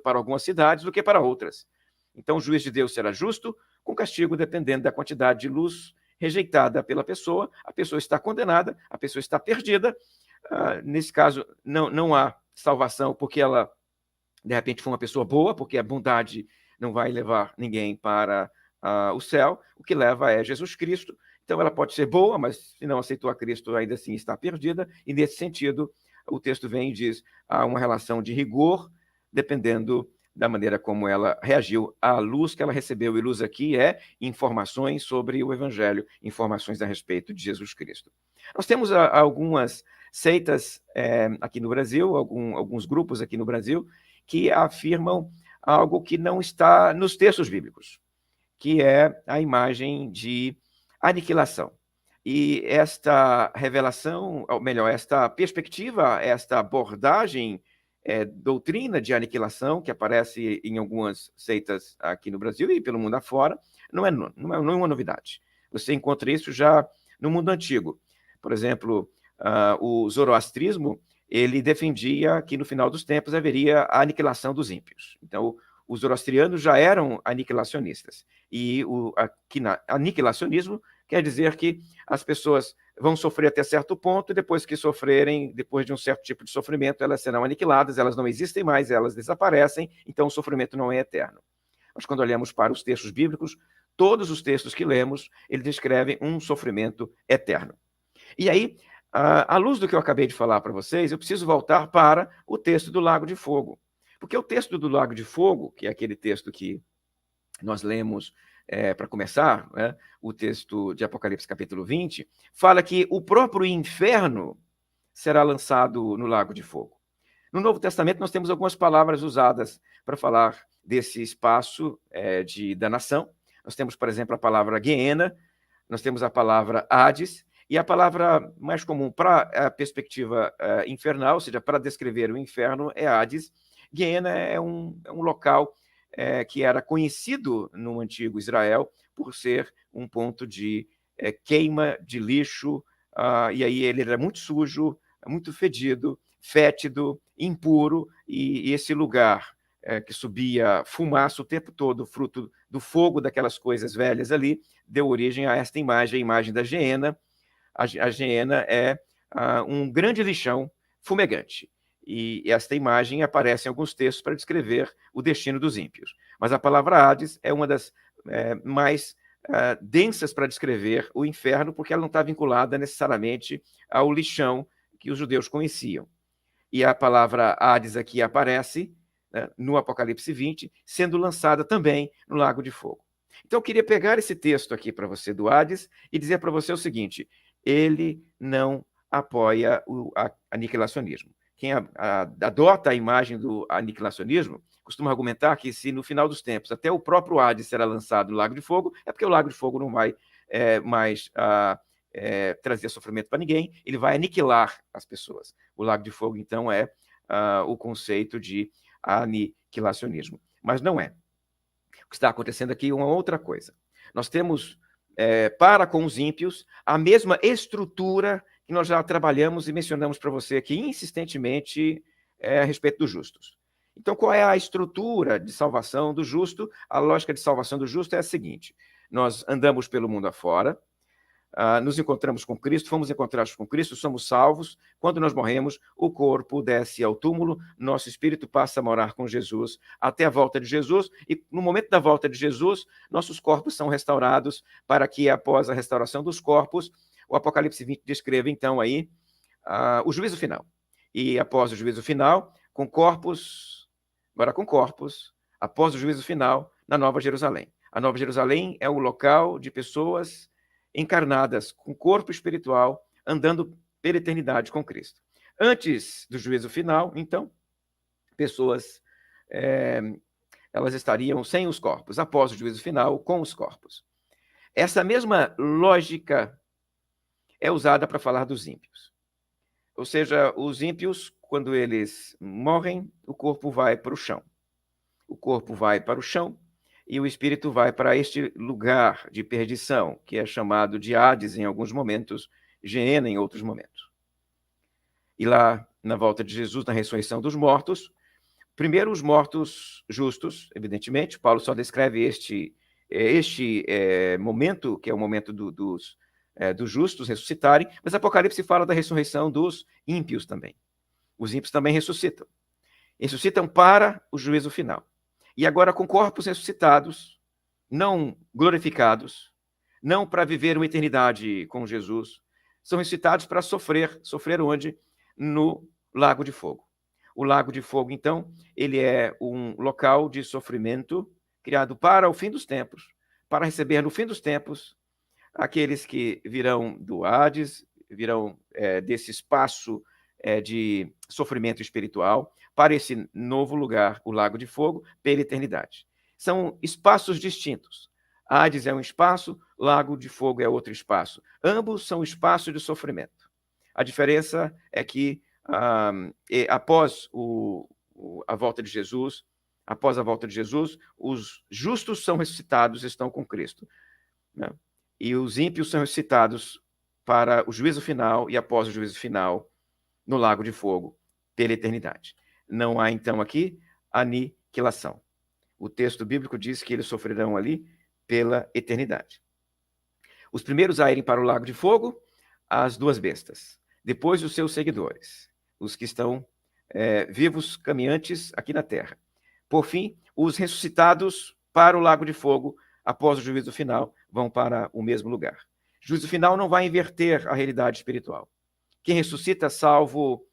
para algumas cidades do que para outras. Então, o juiz de Deus será justo, com castigo dependendo da quantidade de luz rejeitada pela pessoa. A pessoa está condenada, a pessoa está perdida. Nesse caso, não há salvação, porque ela, de repente, foi uma pessoa boa, porque a bondade não vai levar ninguém para o céu. O que leva é Jesus Cristo. Então, ela pode ser boa, mas se não aceitou a Cristo, ainda assim está perdida. E, nesse sentido, o texto vem e diz há uma relação de rigor, dependendo da maneira como ela reagiu à luz que ela recebeu. E luz aqui é informações sobre o Evangelho, informações a respeito de Jesus Cristo. Nós temos algumas seitas aqui no Brasil, alguns grupos aqui no Brasil, que afirmam algo que não está nos textos bíblicos, que é a imagem de aniquilação. E esta revelação, ou melhor, esta perspectiva, esta abordagem, doutrina de aniquilação, que aparece em algumas seitas aqui no Brasil e pelo mundo afora, não é uma novidade. Você encontra isso já no mundo antigo. Por exemplo, o zoroastrismo, ele defendia que no final dos tempos haveria a aniquilação dos ímpios. Então, os zoroastrianos já eram aniquilacionistas. E o aniquilacionismo quer dizer que as pessoas vão sofrer até certo ponto, e depois que sofrerem, depois de um certo tipo de sofrimento, elas serão aniquiladas, elas não existem mais, elas desaparecem, então o sofrimento não é eterno. Mas quando olhamos para os textos bíblicos, todos os textos que lemos, eles descrevem um sofrimento eterno. E aí, à luz do que eu acabei de falar para vocês, eu preciso voltar para o texto do Lago de Fogo. Porque o texto do Lago de Fogo, que é aquele texto que nós lemos para começar, né, o texto de Apocalipse capítulo 20, fala que o próprio inferno será lançado no Lago de Fogo. No Novo Testamento, nós temos algumas palavras usadas para falar desse espaço de danação. Nós temos, por exemplo, a palavra Geena, nós temos a palavra Hades, e a palavra mais comum para a perspectiva infernal, ou seja, para descrever o inferno, é Hades. Geena é um local que era conhecido no antigo Israel por ser um ponto de queima de lixo, e aí ele era muito sujo, muito fedido, fétido, impuro, e esse lugar que subia fumaça o tempo todo, fruto do fogo daquelas coisas velhas ali, deu origem a esta imagem, a imagem da Geena. A Geena é um grande lixão fumegante. E esta imagem aparece em alguns textos para descrever o destino dos ímpios. Mas a palavra Hades é uma das mais densas para descrever o inferno, porque ela não está vinculada necessariamente ao lixão que os judeus conheciam. E a palavra Hades aqui aparece no Apocalipse 20, sendo lançada também no Lago de Fogo. Então eu queria pegar esse texto aqui para você do Hades e dizer para você o seguinte: ele não apoia o aniquilacionismo. Quem adota a imagem do aniquilacionismo costuma argumentar que se no final dos tempos até o próprio Hades será lançado no Lago de Fogo, é porque o Lago de Fogo não vai mais trazer sofrimento para ninguém, ele vai aniquilar as pessoas. O Lago de Fogo, então, é o conceito de aniquilacionismo. Mas não é. O que está acontecendo aqui é uma outra coisa. Nós temos, para com os ímpios, a mesma estrutura que nós já trabalhamos e mencionamos para você aqui insistentemente a respeito dos justos. Então, qual é a estrutura de salvação do justo? A lógica de salvação do justo é a seguinte: nós andamos pelo mundo afora, nos encontramos com Cristo, fomos encontrados com Cristo, somos salvos. Quando nós morremos, o corpo desce ao túmulo, nosso espírito passa a morar com Jesus até a volta de Jesus, e no momento da volta de Jesus, nossos corpos são restaurados para que, após a restauração dos corpos, o Apocalipse 20 descreve, então, aí o juízo final. E após o juízo final, agora com corpos, após o juízo final, na Nova Jerusalém. A Nova Jerusalém é o local de pessoas encarnadas com corpo espiritual, andando pela eternidade com Cristo. Antes do juízo final, então, pessoas elas estariam sem os corpos. Após o juízo final, com os corpos. Essa mesma lógica é usada para falar dos ímpios. Ou seja, os ímpios, quando eles morrem, o corpo vai para o chão. O corpo vai para o chão e o espírito vai para este lugar de perdição, que é chamado de Hades em alguns momentos, Geena em outros momentos. E lá, na volta de Jesus, na ressurreição dos mortos, primeiro os mortos justos, evidentemente, Paulo só descreve este momento, que é o momento dos justos ressuscitarem, mas Apocalipse fala da ressurreição dos ímpios também. Os ímpios também ressuscitam. Ressuscitam para o juízo final. E agora com corpos ressuscitados, não glorificados, não para viver uma eternidade com Jesus, são ressuscitados para sofrer onde? No Lago de Fogo. O Lago de Fogo, então, ele é um local de sofrimento criado para o fim dos tempos, para receber no fim dos tempos aqueles que virão do Hades, virão desse espaço de sofrimento espiritual, para esse novo lugar, o Lago de Fogo, pela eternidade. São espaços distintos. Hades é um espaço, Lago de Fogo é outro espaço. Ambos são espaços de sofrimento. A diferença é que, após a volta de Jesus, os justos são ressuscitados, estão com Cristo, né? E os ímpios são ressuscitados para o juízo final e, após o juízo final, no Lago de Fogo, pela eternidade. Não há, então, aqui aniquilação. O texto bíblico diz que eles sofrerão ali pela eternidade. Os primeiros a irem para o Lago de Fogo, as duas bestas. Depois, os seus seguidores, os que estão vivos, caminhantes aqui na terra. Por fim, os ressuscitados para o Lago de Fogo, após o juízo final, vão para o mesmo lugar. Juízo final não vai inverter a realidade espiritual. Quem ressuscita salvo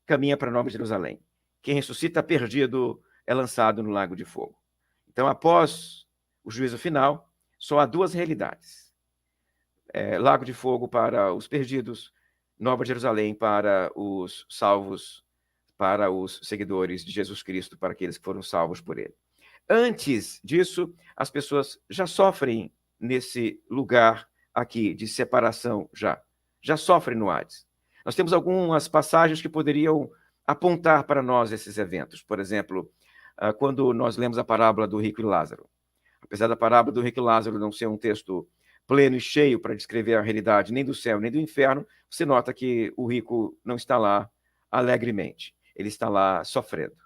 caminha para Nova Jerusalém. Quem ressuscita perdido é lançado no lago de fogo. Então, após o juízo final, só há duas realidades. Lago de fogo para os perdidos, Nova Jerusalém para os salvos, para os seguidores de Jesus Cristo, para aqueles que foram salvos por ele. Antes disso, as pessoas já sofrem nesse lugar aqui de separação, já sofrem no Hades. Nós temos algumas passagens que poderiam apontar para nós esses eventos. Por exemplo, quando nós lemos a parábola do rico e Lázaro. Apesar da parábola do rico e Lázaro não ser um texto pleno e cheio para descrever a realidade nem do céu nem do inferno, você nota que o rico não está lá alegremente, ele está lá sofrendo.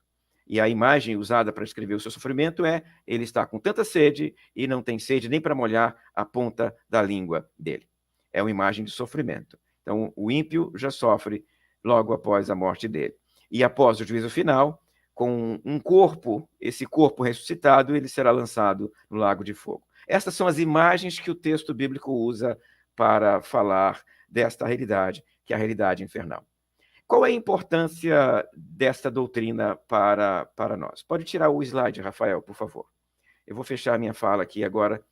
E a imagem usada para descrever o seu sofrimento ele está com tanta sede e não tem sede nem para molhar a ponta da língua dele. É uma imagem de sofrimento. Então, o ímpio já sofre logo após a morte dele. E após o juízo final, com um corpo, esse corpo ressuscitado, ele será lançado no lago de fogo. Essas são as imagens que o texto bíblico usa para falar desta realidade, que é a realidade infernal. Qual é a importância desta doutrina para nós? Pode tirar o slide, Rafael, por favor. Eu vou fechar a minha fala aqui agora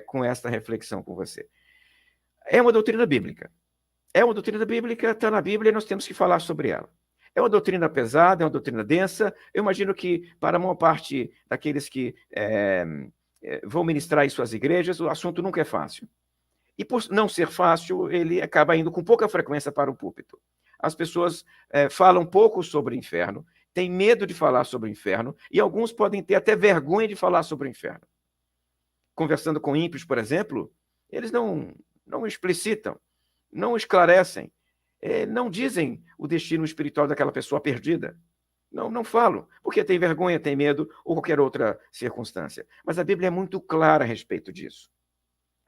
com esta reflexão com você. É uma doutrina bíblica. É uma doutrina bíblica, está na Bíblia e nós temos que falar sobre ela. É uma doutrina pesada, é uma doutrina densa. Eu imagino que, para a maior parte daqueles que vão ministrar em suas igrejas, o assunto nunca é fácil. E por não ser fácil, ele acaba indo com pouca frequência para o púlpito. As pessoas falam pouco sobre o inferno, têm medo de falar sobre o inferno, e alguns podem ter até vergonha de falar sobre o inferno. Conversando com ímpios, por exemplo, eles não explicitam, não esclarecem, não dizem o destino espiritual daquela pessoa perdida. Não falam, porque tem vergonha, tem medo, ou qualquer outra circunstância. Mas a Bíblia é muito clara a respeito disso.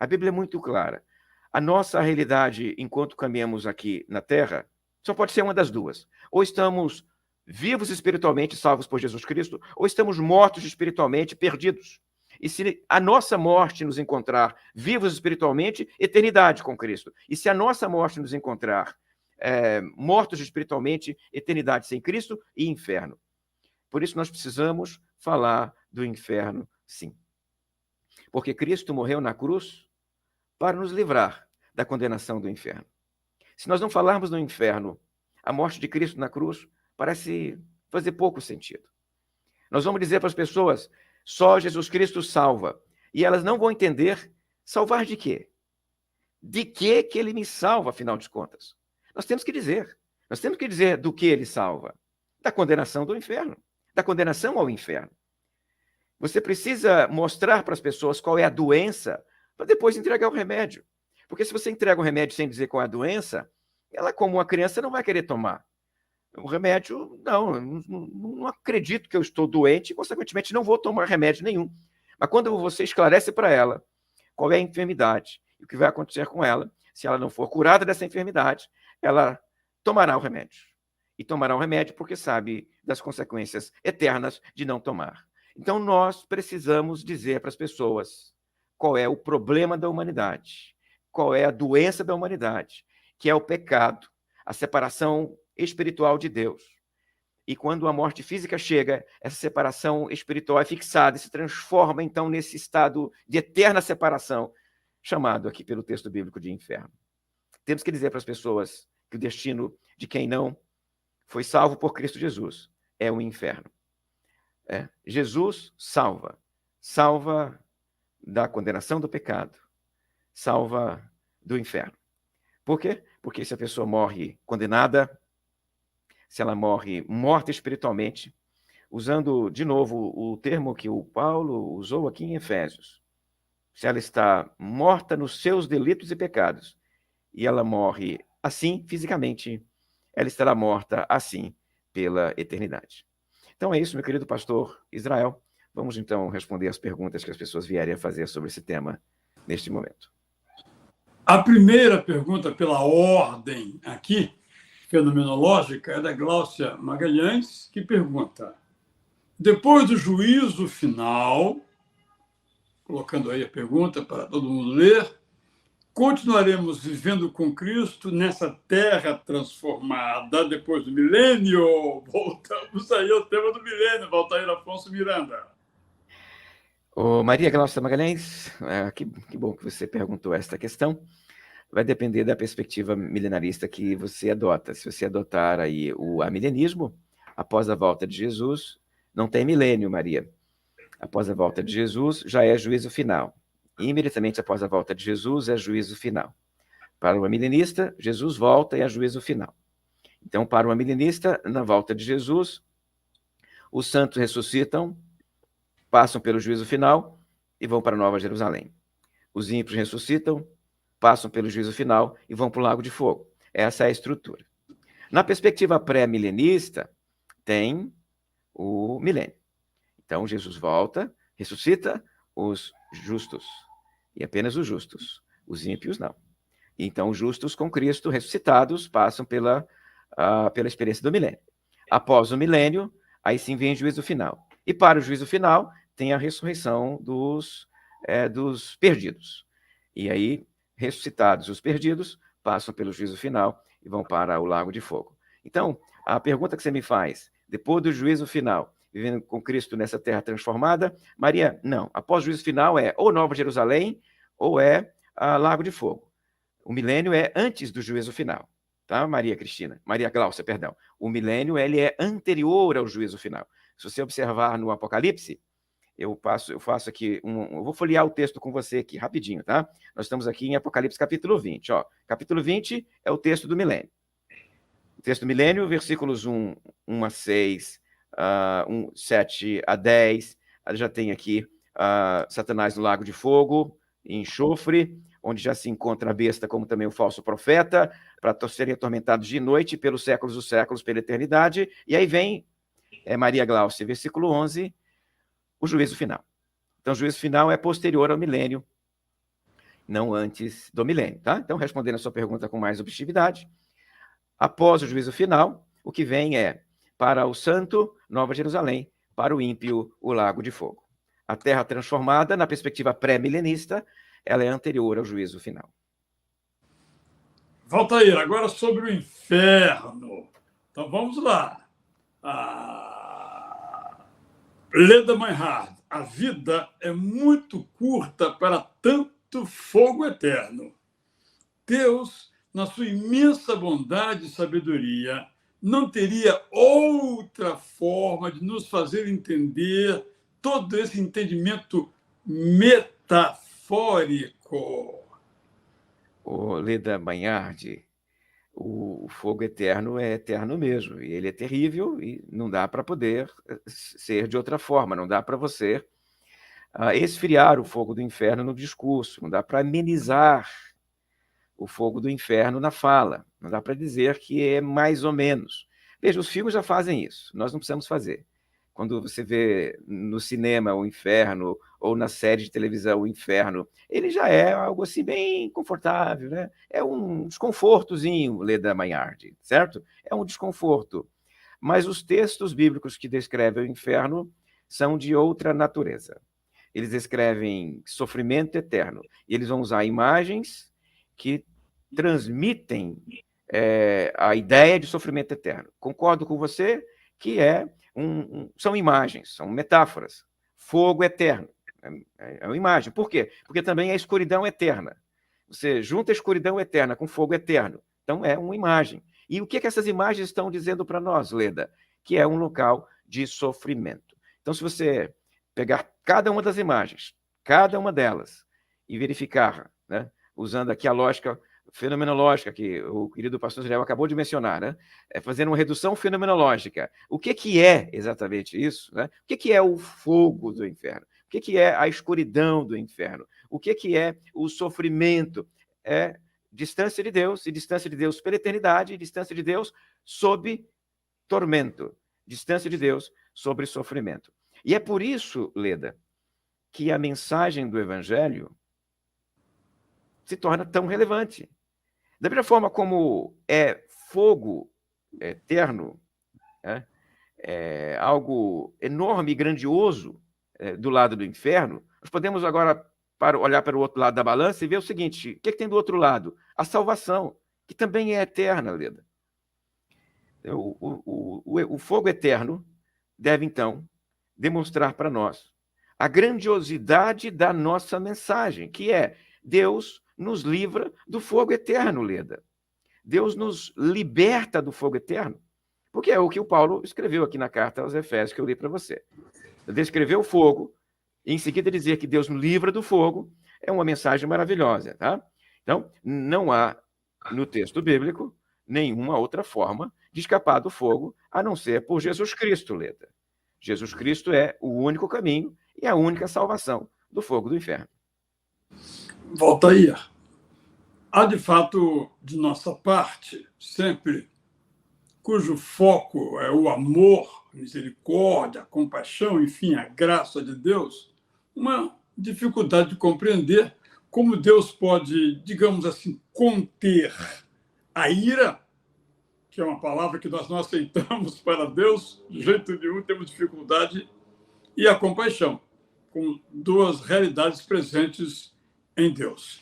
A Bíblia é muito clara. A nossa realidade, enquanto caminhamos aqui na Terra, só pode ser uma das duas. Ou estamos vivos espiritualmente, salvos por Jesus Cristo, ou estamos mortos espiritualmente, perdidos. E se a nossa morte nos encontrar vivos espiritualmente, eternidade com Cristo. E se a nossa morte nos encontrar mortos espiritualmente, eternidade sem Cristo e inferno. Por isso nós precisamos falar do inferno, sim. Porque Cristo morreu na cruz para nos livrar da condenação do inferno. Se nós não falarmos do inferno, a morte de Cristo na cruz parece fazer pouco sentido. Nós vamos dizer para as pessoas, só Jesus Cristo salva. E elas não vão entender, salvar de quê? De que ele me salva, afinal de contas? Nós temos que dizer do que ele salva. Da condenação do inferno, da condenação ao inferno. Você precisa mostrar para as pessoas qual é a doença, para depois entregar o remédio. Porque se você entrega o remédio sem dizer qual é a doença, ela, como uma criança, não vai querer tomar. O remédio, não acredito que eu estou doente, e, consequentemente, não vou tomar remédio nenhum. Mas quando você esclarece para ela qual é a enfermidade e o que vai acontecer com ela, se ela não for curada dessa enfermidade, ela tomará o remédio. E tomará o remédio porque sabe das consequências eternas de não tomar. Então, nós precisamos dizer para as pessoas qual é o problema da humanidade, qual é a doença da humanidade, que é o pecado, a separação espiritual de Deus. E quando a morte física chega, essa separação espiritual é fixada e se transforma, então, nesse estado de eterna separação, chamado aqui pelo texto bíblico de inferno. Temos que dizer para as pessoas que o destino de quem não foi salvo por Cristo Jesus é o inferno. Jesus salva da condenação do pecado, salva do inferno. Por quê? Porque se a pessoa morre condenada, se ela morre morta espiritualmente, usando de novo o termo que o Paulo usou aqui em Efésios, se ela está morta nos seus delitos e pecados, e ela morre assim fisicamente, ela estará morta assim pela eternidade. Então é isso, meu querido pastor Israel. Vamos então responder as perguntas que as pessoas vierem a fazer sobre esse tema neste momento. A primeira pergunta pela ordem aqui, fenomenológica, é da Gláucia Magalhães, que pergunta: depois do juízo final, colocando aí a pergunta para todo mundo ler, continuaremos vivendo com Cristo nessa terra transformada depois do milênio. Voltamos aí ao tema do milênio, Valtair Afonso Miranda. Ô, Maria Glaucia Magalhães, que bom que você perguntou esta questão. Vai depender da perspectiva milenarista que você adota. Se você adotar aí o amilenismo, após a volta de Jesus, não tem milênio, Maria. Após a volta de Jesus, já é juízo final. E imediatamente após a volta de Jesus, é juízo final. Para o amilenista, Jesus volta e é juízo final. Então, para o amilenista, na volta de Jesus, os santos ressuscitam, passam pelo juízo final e vão para Nova Jerusalém. Os ímpios ressuscitam, passam pelo juízo final e vão para o Lago de Fogo. Essa é a estrutura. Na perspectiva pré-milenista, tem o milênio. Então, Jesus volta, ressuscita os justos, e apenas os justos. Os ímpios, não. Então, os justos com Cristo ressuscitados passam pela experiência do milênio. Após o milênio, aí sim vem o juízo final. E para o juízo final, tem a ressurreição dos perdidos. E aí, ressuscitados os perdidos, passam pelo juízo final e vão para o Lago de Fogo. Então, a pergunta que você me faz, depois do juízo final, vivendo com Cristo nessa terra transformada, Maria, não. Após o juízo final é ou Nova Jerusalém ou é Lago de Fogo. O milênio é antes do juízo final, tá, Maria Glaucia, perdão. O milênio, ele é anterior ao juízo final. Se você observar no Apocalipse, eu faço aqui, eu vou folhear o texto com você aqui, rapidinho, tá? Nós estamos aqui em Apocalipse capítulo 20, ó. Capítulo 20 é o texto do milênio. O texto do milênio, versículos 1 a 6, 7 a 10, já tem aqui Satanás no lago de fogo, em enxofre, onde já se encontra a besta como também o falso profeta, para serem atormentados de noite pelos séculos dos séculos, pela eternidade. E aí vem Maria Glaucia, versículo 11, o juízo final. Então, o juízo final é posterior ao milênio, não antes do milênio, tá? Então, respondendo a sua pergunta com mais objetividade, após o juízo final, o que vem é, para o santo, Nova Jerusalém, para o ímpio, o Lago de Fogo. A terra transformada, na perspectiva pré-milenista, ela é anterior ao juízo final. Valtair, agora sobre o inferno. Então, vamos lá. Leda Meinhard, a vida é muito curta para tanto fogo eterno. Deus, na sua imensa bondade e sabedoria, não teria outra forma de nos fazer entender todo esse entendimento metafórico. Leda Meinhard, o fogo eterno é eterno mesmo, e ele é terrível, e não dá para poder ser de outra forma, não dá para você esfriar o fogo do inferno no discurso, não dá para amenizar o fogo do inferno na fala, não dá para dizer que é mais ou menos. Veja, os filmes já fazem isso, nós não precisamos fazer. Quando você vê no cinema o inferno, ou na série de televisão o inferno, ele já é algo assim bem confortável, né? É um desconfortozinho, Leda Meinhard, certo? É um desconforto. Mas os textos bíblicos que descrevem o inferno são de outra natureza. Eles descrevem sofrimento eterno. E eles vão usar imagens que transmitem a ideia de sofrimento eterno. Concordo com você que são imagens, são metáforas. Fogo eterno é uma imagem. Por quê? Porque também é escuridão eterna. Você junta a escuridão eterna com fogo eterno. Então, é uma imagem. E o que essas imagens estão dizendo para nós, Leda? Que é um local de sofrimento. Então, se você pegar cada uma das imagens, cada uma delas, e verificar, né, usando aqui a lógica fenomenológica, que o querido pastor Israel acabou de mencionar, né? Fazendo uma redução fenomenológica. O que é exatamente isso? Né? O que é o fogo do inferno? O que é a escuridão do inferno? O que é o sofrimento? É distância de Deus, e distância de Deus pela eternidade, e distância de Deus sob tormento. Distância de Deus sobre sofrimento. E é por isso, Leda, que a mensagem do Evangelho se torna tão relevante. Da mesma forma como é fogo eterno, algo enorme e grandioso do lado do inferno, nós podemos agora olhar para o outro lado da balança e ver o seguinte: o que tem do outro lado? A salvação, que também é eterna, Leda. O fogo eterno deve, então, demonstrar para nós a grandiosidade da nossa mensagem, que é: Deus nos livra do fogo eterno, Leda. Deus nos liberta do fogo eterno, porque é o que o Paulo escreveu aqui na carta aos Efésios, que eu li para você. Descrever o fogo, e em seguida dizer que Deus nos livra do fogo, é uma mensagem maravilhosa, tá? Então, não há, no texto bíblico, nenhuma outra forma de escapar do fogo, a não ser por Jesus Cristo, Leda. Jesus Cristo é o único caminho e a única salvação do fogo do inferno. Valtair, há de fato, de nossa parte, sempre, cujo foco é o amor, a misericórdia, a compaixão, enfim, a graça de Deus, uma dificuldade de compreender como Deus pode, digamos assim, conter a ira, que é uma palavra que nós não aceitamos para Deus, de jeito nenhum temos dificuldade, e a compaixão, com duas realidades presentes em Deus.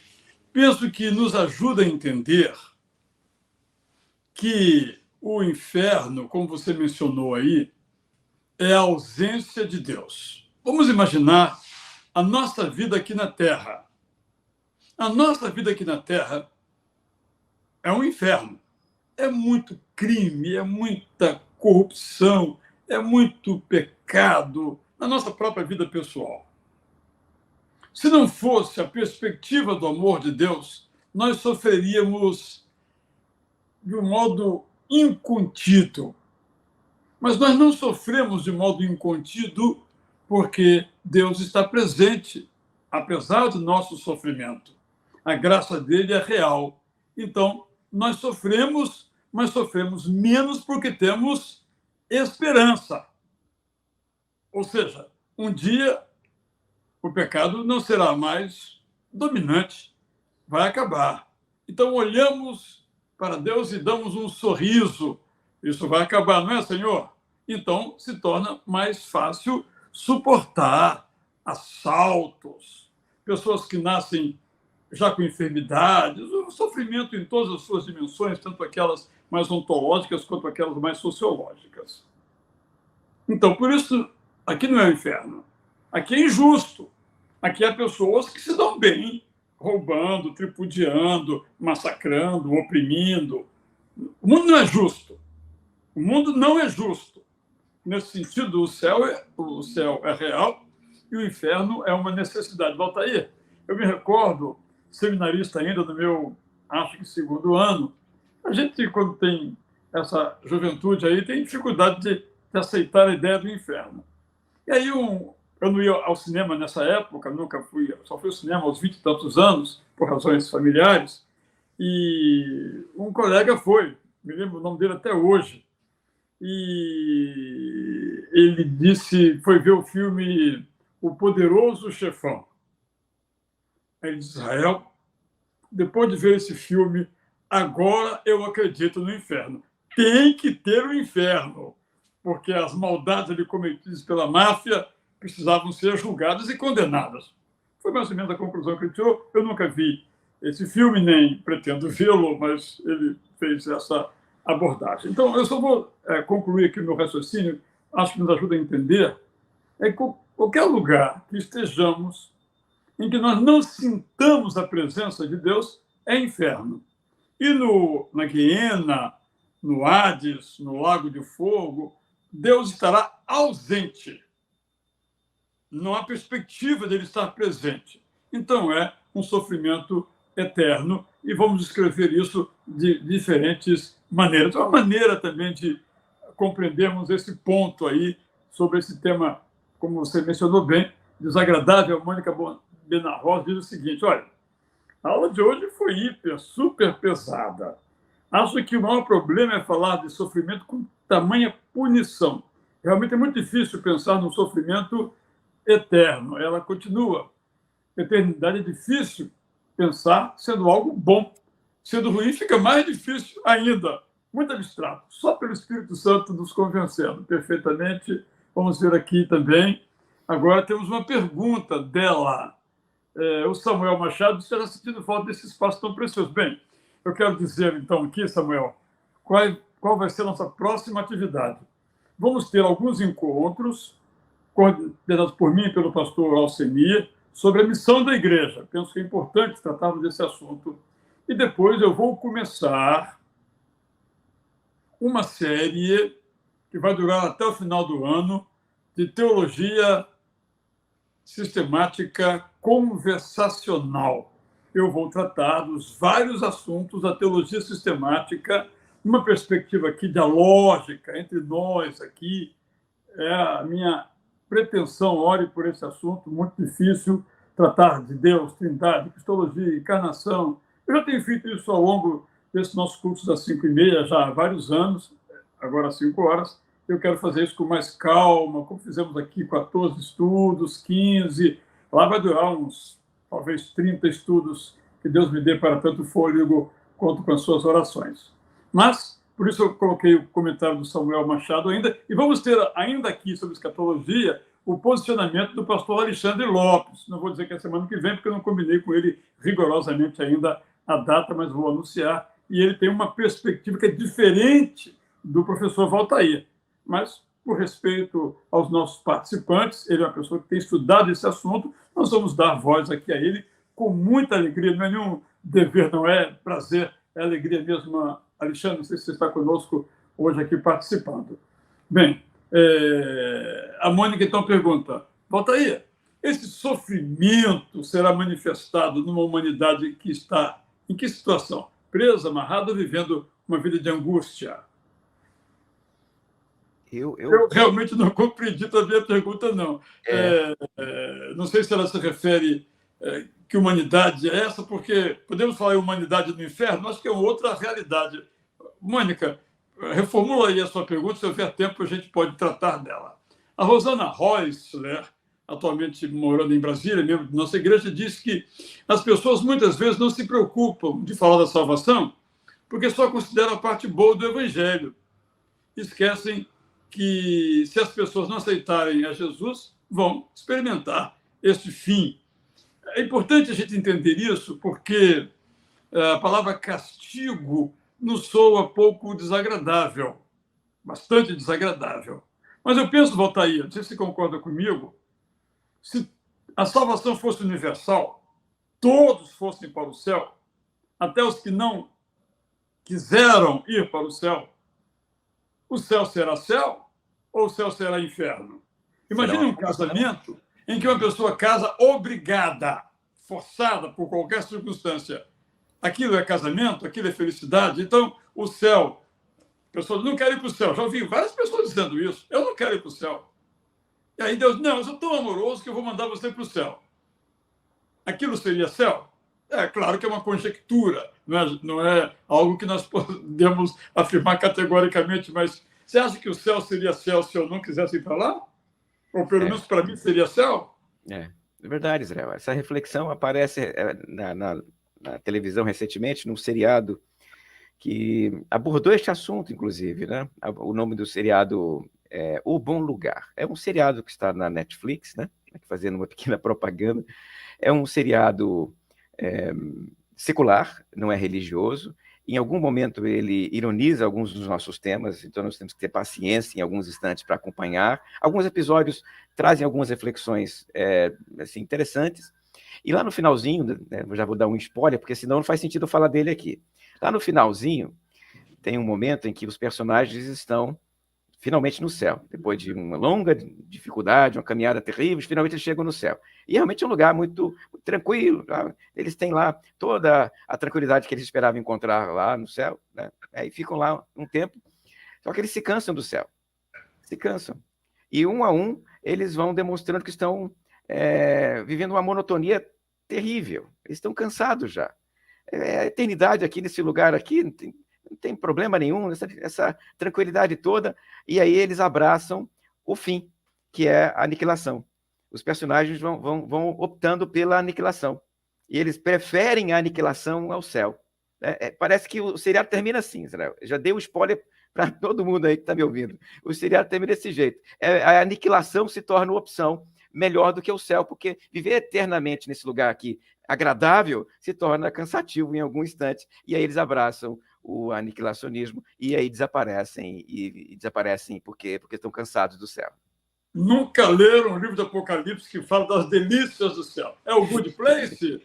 Penso que nos ajuda a entender que o inferno, como você mencionou aí, é a ausência de Deus. Vamos imaginar a nossa vida aqui na Terra. A nossa vida aqui na Terra é um inferno. É muito crime, é muita corrupção, é muito pecado na nossa própria vida pessoal. Se não fosse a perspectiva do amor de Deus, nós sofreríamos de um modo incontido. Mas nós não sofremos de modo incontido porque Deus está presente, apesar do nosso sofrimento. A graça dele é real. Então, nós sofremos, mas sofremos menos porque temos esperança. Ou seja, um dia o pecado não será mais dominante, vai acabar. Então, olhamos para Deus e damos um sorriso. Isso vai acabar, não é, Senhor? Então, se torna mais fácil suportar assaltos, pessoas que nascem já com enfermidades, o sofrimento em todas as suas dimensões, tanto aquelas mais ontológicas quanto aquelas mais sociológicas. Então, por isso, aqui não é o inferno. Aqui é injusto. Aqui há pessoas que se dão bem, roubando, tripudiando, massacrando, oprimindo. O mundo não é justo. O mundo não é justo. Nesse sentido, o céu é real e o inferno é uma necessidade. Valtair, eu me recordo, seminarista ainda no meu, acho que segundo ano, a gente, quando tem essa juventude aí, tem dificuldade de aceitar a ideia do inferno. E aí eu não ia ao cinema nessa época, nunca fui, só fui ao cinema aos 20 e tantos anos, por razões familiares, e um colega foi, me lembro o nome dele até hoje, e ele foi ver o filme O Poderoso Chefão. Ele disse: Israel, depois de ver esse filme, agora eu acredito no inferno. Tem que ter o inferno, porque as maldades ali cometidas pela máfia precisavam ser julgadas e condenadas. Foi mais ou menos a conclusão que ele tirou. Eu nunca vi esse filme, nem pretendo vê-lo, mas ele fez essa abordagem. Então, eu só vou concluir aqui o meu raciocínio, acho que nos ajuda a entender, é que qualquer lugar que estejamos em que nós não sintamos a presença de Deus é inferno. E na Guiena, no Hades, no Lago de Fogo, Deus estará ausente. Não há perspectiva dele estar presente. Então, é um sofrimento eterno e vamos descrever isso de diferentes maneiras. É uma maneira também de compreendermos esse ponto aí sobre esse tema, como você mencionou bem, desagradável. A Mônica Benarroz diz o seguinte: olha, a aula de hoje foi super pesada. Acho que o maior problema é falar de sofrimento com tamanha punição. Realmente é muito difícil pensar num sofrimento eterno. Ela continua. Eternidade é difícil pensar sendo algo bom. Sendo ruim, fica mais difícil ainda. Muito abstrato. Só pelo Espírito Santo nos convencendo perfeitamente. Vamos ver aqui também. Agora temos uma pergunta dela. o Samuel Machado estará sentindo falta desse espaço tão precioso. Bem, eu quero dizer, então, aqui, Samuel, qual vai ser a nossa próxima atividade. Vamos ter alguns encontros, coordenados por mim e pelo pastor Alcemir, sobre a missão da igreja. Penso que é importante tratarmos desse assunto. E depois eu vou começar uma série que vai durar até o final do ano, de teologia sistemática conversacional. Eu vou tratar dos vários assuntos da teologia sistemática numa perspectiva aqui dialógica entre nós aqui. É a minha pretensão, ore por esse assunto muito difícil, tratar de Deus, Trindade, Cristologia, encarnação. Eu já tenho feito isso ao longo desse nosso curso das 5h30, já há vários anos, agora às 5 horas. Eu quero fazer isso com mais calma, como fizemos aqui, 14 estudos, 15. Lá vai durar uns, talvez, 30 estudos, que Deus me dê para tanto fôlego quanto com as suas orações. Mas, por isso eu coloquei o comentário do Samuel Machado ainda, e vamos ter ainda aqui sobre escatologia o posicionamento do pastor Alexandre Lopes. Não vou dizer que é semana que vem, porque eu não combinei com ele rigorosamente ainda a data, mas vou anunciar. E ele tem uma perspectiva que é diferente do professor Valtair. Mas, por respeito aos nossos participantes, ele é uma pessoa que tem estudado esse assunto, nós vamos dar voz aqui a ele com muita alegria. Não é nenhum dever, não é prazer, é alegria mesmo. Alexandre, não sei se você está conosco hoje aqui participando. Bem, a Mônica então pergunta, Valtair, esse sofrimento será manifestado numa humanidade que está em que situação? Presa, amarrada, vivendo uma vida de angústia? Eu realmente não compreendi também a pergunta, não. Não sei se ela se refere que humanidade é essa, porque podemos falar em humanidade no inferno, acho que é outra realidade. Mônica, reformula aí a sua pergunta, se houver tempo a gente pode tratar dela. A Rosana Reusler, atualmente morando em Brasília, membro de nossa igreja, diz que as pessoas muitas vezes não se preocupam de falar da salvação porque só consideram a parte boa do evangelho. Esquecem que, se as pessoas não aceitarem a Jesus, vão experimentar este fim. É importante a gente entender isso, porque a palavra castigo nos soa pouco desagradável, bastante desagradável. Mas eu penso, Valtair, não sei se você concorda comigo, se a salvação fosse universal, todos fossem para o céu, até os que não quiseram ir para o céu será céu ou o céu será inferno? Imagine um casamento em que uma pessoa casa obrigada, forçada por qualquer circunstância. Aquilo é casamento, aquilo é felicidade. Então, o céu, pessoas não querem ir para o céu. Já ouvi várias pessoas dizendo isso. Eu não quero ir para o céu. E aí Deus, não, eu sou tão amoroso que eu vou mandar você para o céu. Aquilo seria céu? É claro que é uma conjectura, não é algo que nós podemos afirmar categoricamente, mas você acha que o céu seria céu se eu não quisesse ir para lá? Ou pelo menos para mim seria céu? É verdade, Israel. Essa reflexão aparece na televisão recentemente, num seriado que abordou este assunto, inclusive, né? O nome do seriado é O Bom Lugar. É um seriado que está na Netflix, né? Fazendo uma pequena propaganda. É um seriado secular, não é religioso. Em algum momento ele ironiza alguns dos nossos temas, então nós temos que ter paciência em alguns instantes para acompanhar. Alguns episódios trazem algumas reflexões assim, interessantes. E lá no finalzinho, né, eu já vou dar um spoiler, porque senão não faz sentido eu falar dele aqui. Lá no finalzinho, tem um momento em que os personagens estão finalmente no céu. Depois de uma longa dificuldade, uma caminhada terrível, finalmente eles chegam no céu. E realmente é um lugar muito tranquilo. Tá? Eles têm lá toda a tranquilidade que eles esperavam encontrar lá no céu. Né? Aí ficam lá um tempo. Só que eles se cansam do céu. Se cansam. E um a um, eles vão demonstrando que estão vivendo uma monotonia terrível. Eles estão cansados já. A eternidade aqui nesse lugar aqui não tem problema nenhum, essa tranquilidade toda, e aí eles abraçam o fim, que é a aniquilação. Os personagens vão optando pela aniquilação, e eles preferem a aniquilação ao céu. Parece que o seriado termina assim, Israel. Já dei um spoiler para todo mundo aí que está me ouvindo. O seriado termina desse jeito. A aniquilação se torna opção melhor do que o céu, porque viver eternamente nesse lugar aqui agradável se torna cansativo em algum instante, e aí eles abraçam o aniquilacionismo e aí desaparecem, e desaparecem porque estão cansados do céu. Nunca leram o livro do Apocalipse que fala das delícias do céu. É o Good Place?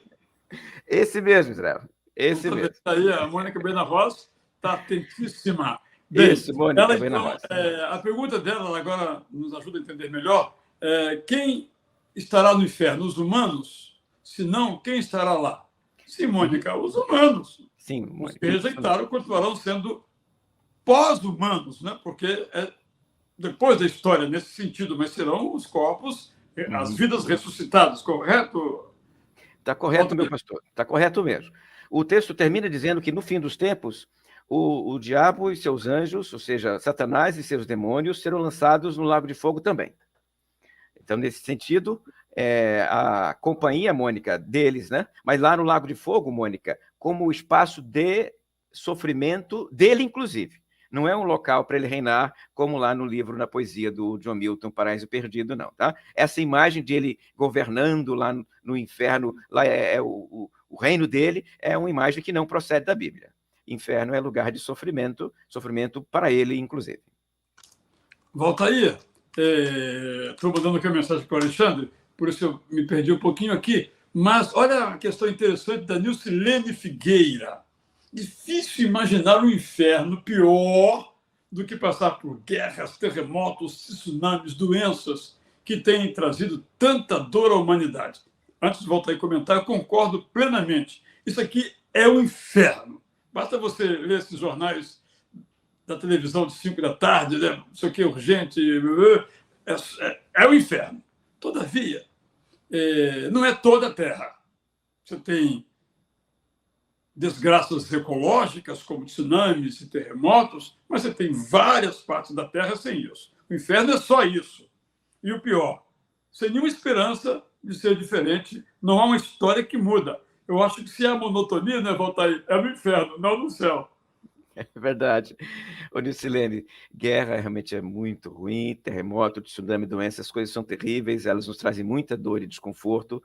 Esse mesmo, Israel. Esse mesmo. Aí a Mônica Benarroz está atentíssima. Bem, Isso, Mônica ela, Benarroz. então, a pergunta dela ela agora nos ajuda a entender melhor. Quem estará no inferno? Os humanos? Se não, quem estará lá? Sim, Mônica, os humanos. Sim, Mônica. Os que rejeitaram continuarão sendo pós-humanos, né? Porque depois da história nesse sentido, mas serão os corpos, as vidas ressuscitadas, correto? Está correto, meu pastor. Está correto mesmo. O texto termina dizendo que no fim dos tempos, o diabo e seus anjos, ou seja, Satanás e seus demônios, serão lançados no lago de fogo também. Então, nesse sentido, a companhia, Mônica, deles, né? Mas lá no lago de fogo, Mônica, como o espaço de sofrimento dele, inclusive. Não é um local para ele reinar, como lá no livro, na poesia do John Milton, Paraíso Perdido, não, tá? Essa imagem de ele governando lá no inferno, lá o reino dele, é uma imagem que não procede da Bíblia. Inferno é lugar de sofrimento, sofrimento para ele, inclusive. Volta aí. Estou mandando aqui uma mensagem para o Alexandre, por isso eu me perdi um pouquinho aqui. Mas olha a questão interessante da Nilcilene Figueira. Difícil imaginar um inferno pior do que passar por guerras, terremotos, tsunamis, doenças que têm trazido tanta dor à humanidade. Antes de voltar e comentar, eu concordo plenamente. Isso aqui é o inferno. Basta você ler esses jornais da televisão de 5 da tarde, né? Isso aqui é urgente, é o inferno. Todavia, não é toda a Terra. Você tem desgraças ecológicas, como tsunamis e terremotos, mas você tem várias partes da Terra sem isso. O inferno é só isso. E o pior, sem nenhuma esperança de ser diferente, não há uma história que muda. Eu acho que se há monotonia, né, Valtair, é no inferno, não no céu. É verdade. Ô, Nilcilene, guerra realmente é muito ruim, terremoto, tsunami, doenças, as coisas são terríveis, elas nos trazem muita dor e desconforto,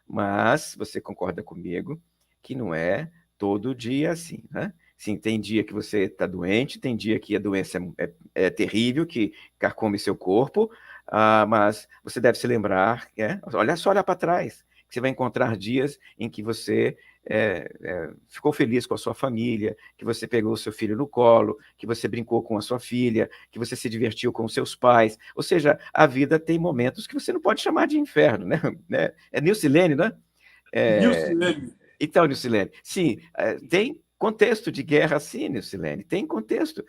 mas você concorda comigo que não é todo dia assim, né? Sim, tem dia que você está doente, tem dia que a doença é terrível, que carcome seu corpo, mas você deve se lembrar, olha para trás, que você vai encontrar dias em que você ficou feliz com a sua família, que você pegou o seu filho no colo, que você brincou com a sua filha, que você se divertiu com os seus pais. Ou seja, a vida tem momentos que você não pode chamar de inferno, né? É Nilcilene, né? Nilcilene. Então, Nilcilene, sim, tem contexto de guerra, sim, Nilcilene, tem contexto.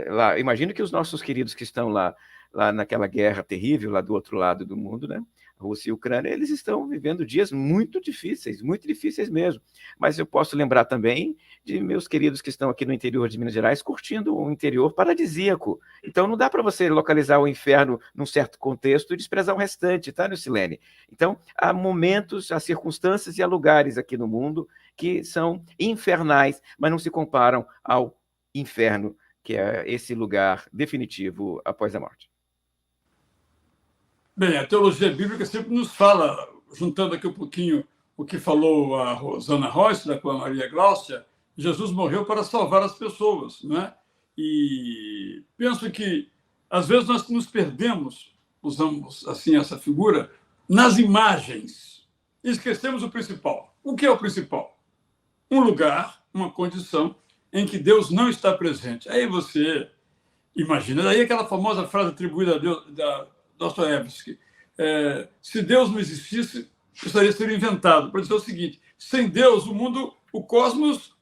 Lá, imagino que os nossos queridos que estão lá naquela guerra terrível, lá do outro lado do mundo, né? Rússia e Ucrânia, eles estão vivendo dias muito difíceis mesmo. Mas eu posso lembrar também de meus queridos que estão aqui no interior de Minas Gerais curtindo um interior paradisíaco. Então não dá para você localizar o inferno num certo contexto e desprezar o restante, tá, Nilcilene? Então há momentos, há circunstâncias e há lugares aqui no mundo que são infernais, mas não se comparam ao inferno, que é esse lugar definitivo após a morte. Bem, a teologia bíblica sempre nos fala, juntando aqui um pouquinho o que falou a Rosana Royce com a Maria Gláucia, Jesus morreu para salvar as pessoas, não é? E penso que, às vezes, nós nos perdemos, usamos assim essa figura, nas imagens. E esquecemos o principal. O que é o principal? Um lugar, uma condição em que Deus não está presente. Aí você imagina, daí aquela famosa frase atribuída a Deus, da Dostoiévski, se Deus não existisse, precisaria ser inventado. Para dizer o seguinte, sem Deus, o mundo, o cosmos,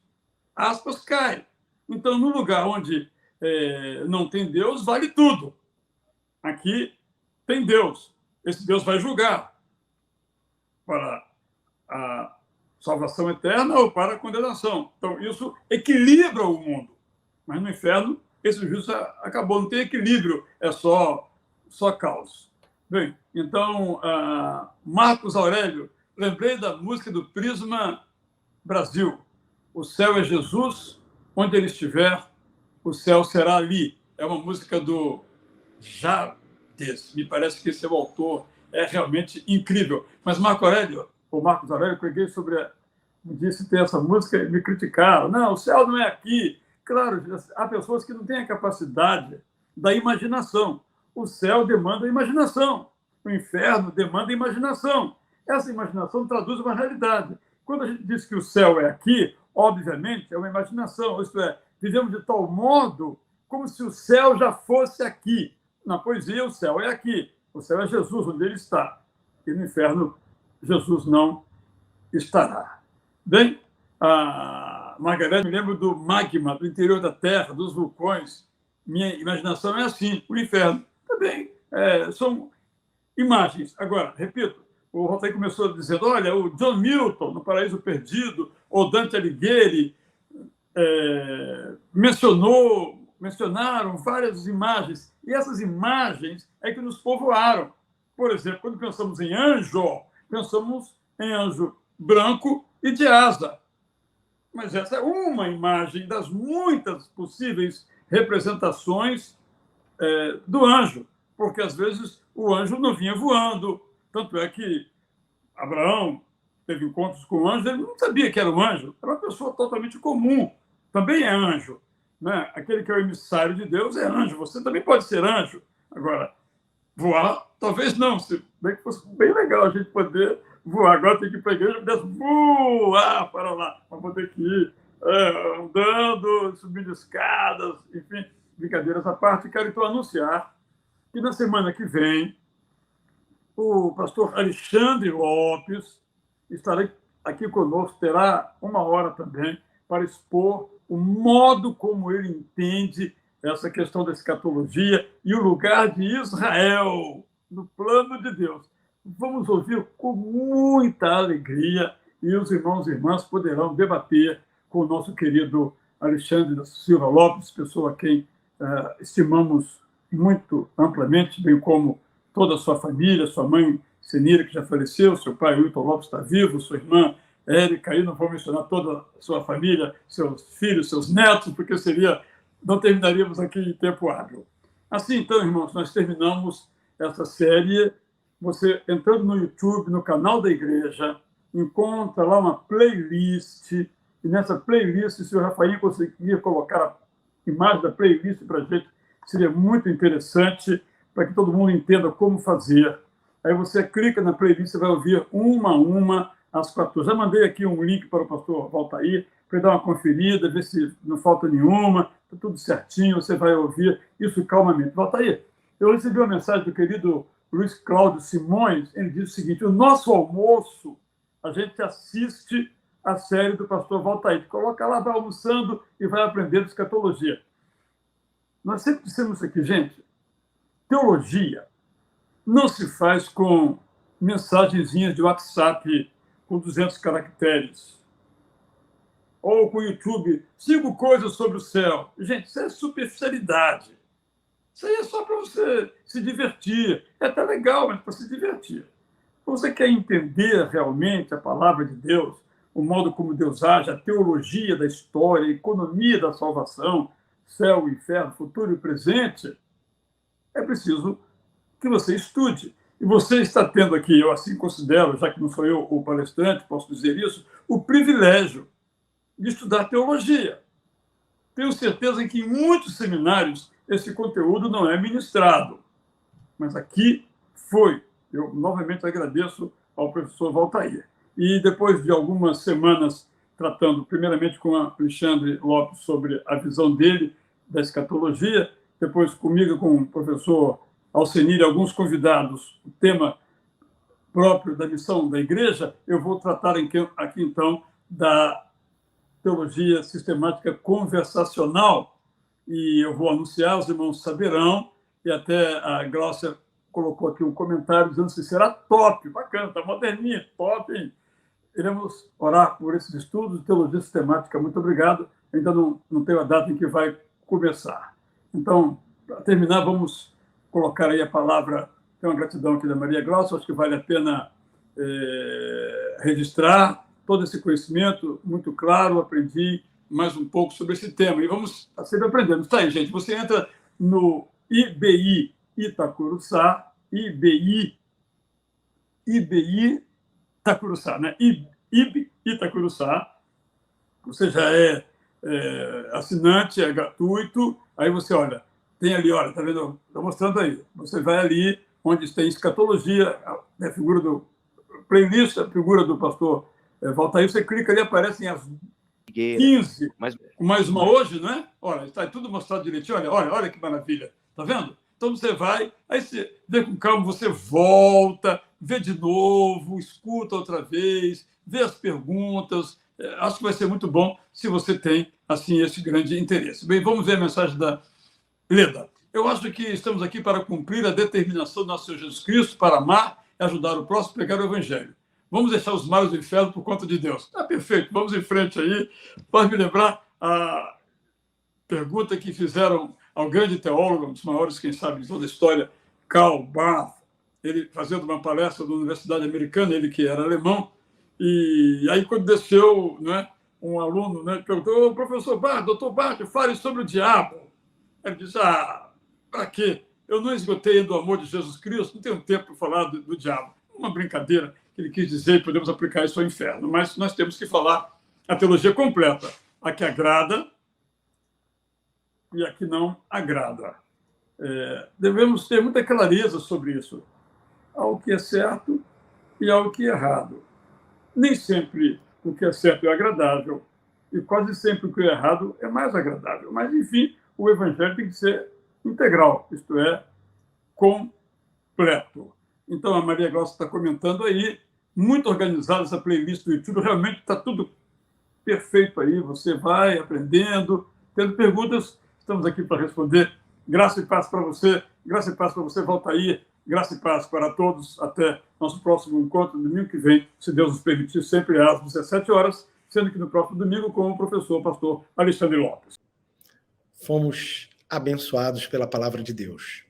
aspas, cai. Então, no lugar onde não tem Deus, vale tudo. Aqui tem Deus. Esse Deus vai julgar para a salvação eterna ou para a condenação. Então, isso equilibra o mundo. Mas no inferno, esse juízo acabou, não tem equilíbrio, é só caos. Bem, então, Marcos Aurélio, lembrei da música do Prisma Brasil. O céu é Jesus, onde ele estiver, o céu será ali. É uma música do Jades, me parece que esse é o autor, é realmente incrível. Mas Marcos Aurélio, preguei sobre, disse ter essa música e me criticaram. Não, o céu não é aqui. Claro, há pessoas que não têm a capacidade da imaginação. O céu demanda imaginação. O inferno demanda imaginação. Essa imaginação traduz uma realidade. Quando a gente diz que o céu é aqui, obviamente, é uma imaginação. Isto é, vivemos de tal modo como se o céu já fosse aqui. Na poesia, o céu é aqui. O céu é Jesus, onde ele está. E no inferno, Jesus não estará. Bem, a Margarete, me lembro do magma, do interior da Terra, dos vulcões. Minha imaginação é assim. O inferno também são imagens. Agora, repito, o Voltaire começou dizendo, olha, o John Milton, no Paraíso Perdido, ou Dante Alighieri, mencionaram várias imagens, e essas imagens é que nos povoaram. Por exemplo, quando pensamos em anjo, pensamos em anjo branco e de asa. Mas essa é uma imagem das muitas possíveis representações do anjo, porque às vezes o anjo não vinha voando. Tanto é que Abraão teve encontros com o anjo, ele não sabia que era um anjo, era uma pessoa totalmente comum, também é anjo. Né? Aquele que é o emissário de Deus é anjo, você também pode ser anjo. Agora, voar, talvez não, se bem que fosse bem legal a gente poder voar. Agora tem que ir para a igreja e pudesse voar para lá, para poder ir andando, subindo escadas, enfim, brincadeiras à parte. Quero então anunciar que na semana que vem o pastor Alexandre Lopes estará aqui conosco, terá 1 hora também para expor o modo como ele entende essa questão da escatologia e o lugar de Israel no plano de Deus. Vamos ouvir com muita alegria e os irmãos e irmãs poderão debater com o nosso querido Alexandre da Silva Lopes, pessoa a quem estimamos muito amplamente, bem como toda a sua família, sua mãe Senira, que já faleceu, seu pai Wilton Lopes está vivo, sua irmã Érica, aí não vou mencionar toda a sua família, seus filhos, seus netos, porque não terminaríamos aqui em tempo hábil. Assim, então, irmãos, nós terminamos essa série. Você, entrando no YouTube, no canal da igreja, encontra lá uma playlist, e nessa playlist, se o Rafael conseguir colocar a imagem da playlist para a gente, seria muito interessante, para que todo mundo entenda como fazer. Aí você clica na playlist e vai ouvir uma a uma às 14. Já mandei aqui um link para o pastor Voltaire, para ele dar uma conferida, ver se não falta nenhuma, está tudo certinho, você vai ouvir isso calmamente. Voltaire, eu recebi uma mensagem do querido Luiz Cláudio Simões, ele diz o seguinte, o nosso almoço, a gente assiste a série do pastor Voltaire, coloca lá, vai almoçando e vai aprendendo escatologia. Nós sempre dissemos isso aqui, gente, teologia não se faz com mensagenzinhas de WhatsApp com 200 caracteres. Ou com o YouTube, 5 coisas sobre o céu. Gente, isso é superficialidade. Isso aí é só para você se divertir. É até legal, mas para se divertir. Se você quer entender realmente a palavra de Deus, o modo como Deus age, a teologia da história, a economia da salvação, céu, inferno, futuro e presente, é preciso que você estude. E você está tendo aqui, eu assim considero, já que não sou eu o palestrante, posso dizer isso, o privilégio de estudar teologia. Tenho certeza que em muitos seminários esse conteúdo não é ministrado. Mas aqui foi. Eu novamente agradeço ao professor Voltaire. E depois de algumas semanas tratando primeiramente com o Alexandre Lopes sobre a visão dele da escatologia, depois comigo com o professor Alcenir e alguns convidados, o tema próprio da missão da igreja, eu vou tratar aqui, então, da teologia sistemática conversacional, e eu vou anunciar, os irmãos saberão, e até a Glaucia colocou aqui um comentário dizendo que será top, bacana, está moderninha, top, hein? Iremos orar por esses estudos de teologia sistemática. Muito obrigado. Ainda não tenho a data em que vai começar. Então, para terminar, vamos colocar aí a palavra, tem uma gratidão aqui da Maria Glaucia, acho que vale a pena registrar todo esse conhecimento, muito claro, aprendi mais um pouco sobre esse tema. E vamos sempre aprendendo. Está aí, gente, você entra no IBI Itacuruçá, IBI IBI Itacuruçá, né? IB Itacuruçá. Você já é assinante, é gratuito. Aí você, olha, tem ali, olha, tá vendo? Estou mostrando aí. Você vai ali, onde tem escatologia, a figura do playlist, a figura do pastor Valtair, você clica ali, aparecem as 15, mais uma hoje, não é? Olha, está tudo mostrado direitinho. Olha que maravilha. Tá vendo? Então você vai, aí você vê com calma, você volta, vê de novo, escuta outra vez, vê as perguntas. Acho que vai ser muito bom se você tem, assim, esse grande interesse. Bem, vamos ver a mensagem da Leda. Eu acho que estamos aqui para cumprir a determinação do nosso Senhor Jesus Cristo, para amar e ajudar o próximo a pregar o Evangelho. Vamos deixar os males do inferno por conta de Deus. Tá perfeito, vamos em frente aí. Pode me lembrar a pergunta que fizeram ao grande teólogo, um dos maiores, quem sabe, de toda a história, Karl Barth, ele fazendo uma palestra na Universidade Americana, ele que era alemão, e aí quando desceu, né, um aluno, né, perguntou, professor Barth, doutor Barth, fale sobre o diabo. Ele disse, para quê? Eu não esgotei do amor de Jesus Cristo, não tenho tempo para falar do diabo. Uma brincadeira que ele quis dizer, e podemos aplicar isso ao inferno, mas nós temos que falar a teologia completa, a que agrada e a que não agrada. Devemos ter muita clareza sobre isso, ao que é certo e ao que é errado. Nem sempre o que é certo é agradável, e quase sempre o que é errado é mais agradável. Mas, enfim, o Evangelho tem que ser integral, isto é, completo. Então, a Maria Glaucia está comentando aí, muito organizada essa playlist do YouTube, realmente está tudo perfeito aí, você vai aprendendo, tendo perguntas, estamos aqui para responder. Graça e paz para você, Valtair, graça e paz para todos, até nosso próximo encontro, domingo que vem, se Deus nos permitir, sempre às 17 horas, sendo que no próximo domingo com o professor, pastor Alexandre Lopes. Fomos abençoados pela palavra de Deus.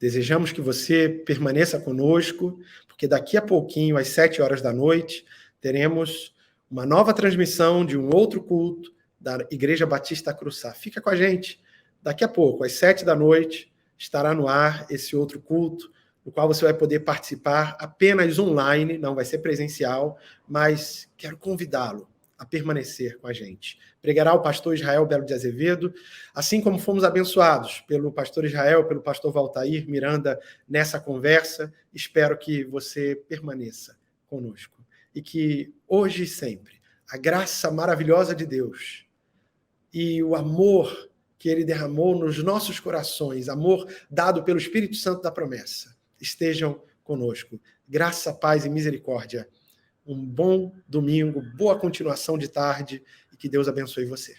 Desejamos que você permaneça conosco, porque daqui a pouquinho, às 7 horas da noite, teremos uma nova transmissão de um outro culto da Igreja Batista Cruçá. Fica com a gente. Daqui a pouco, às 7 da noite, estará no ar esse outro culto, no qual você vai poder participar apenas online, não vai ser presencial, mas quero convidá-lo a permanecer com a gente. Pregará o pastor Israel Belo de Azevedo, assim como fomos abençoados pelo pastor Israel, pelo pastor Valtair Miranda nessa conversa. Espero que você permaneça conosco e que hoje e sempre a graça maravilhosa de Deus e o amor que ele derramou nos nossos corações, amor dado pelo Espírito Santo da promessa, estejam conosco. Graça, paz e misericórdia. Um bom domingo, boa continuação de tarde e que Deus abençoe você.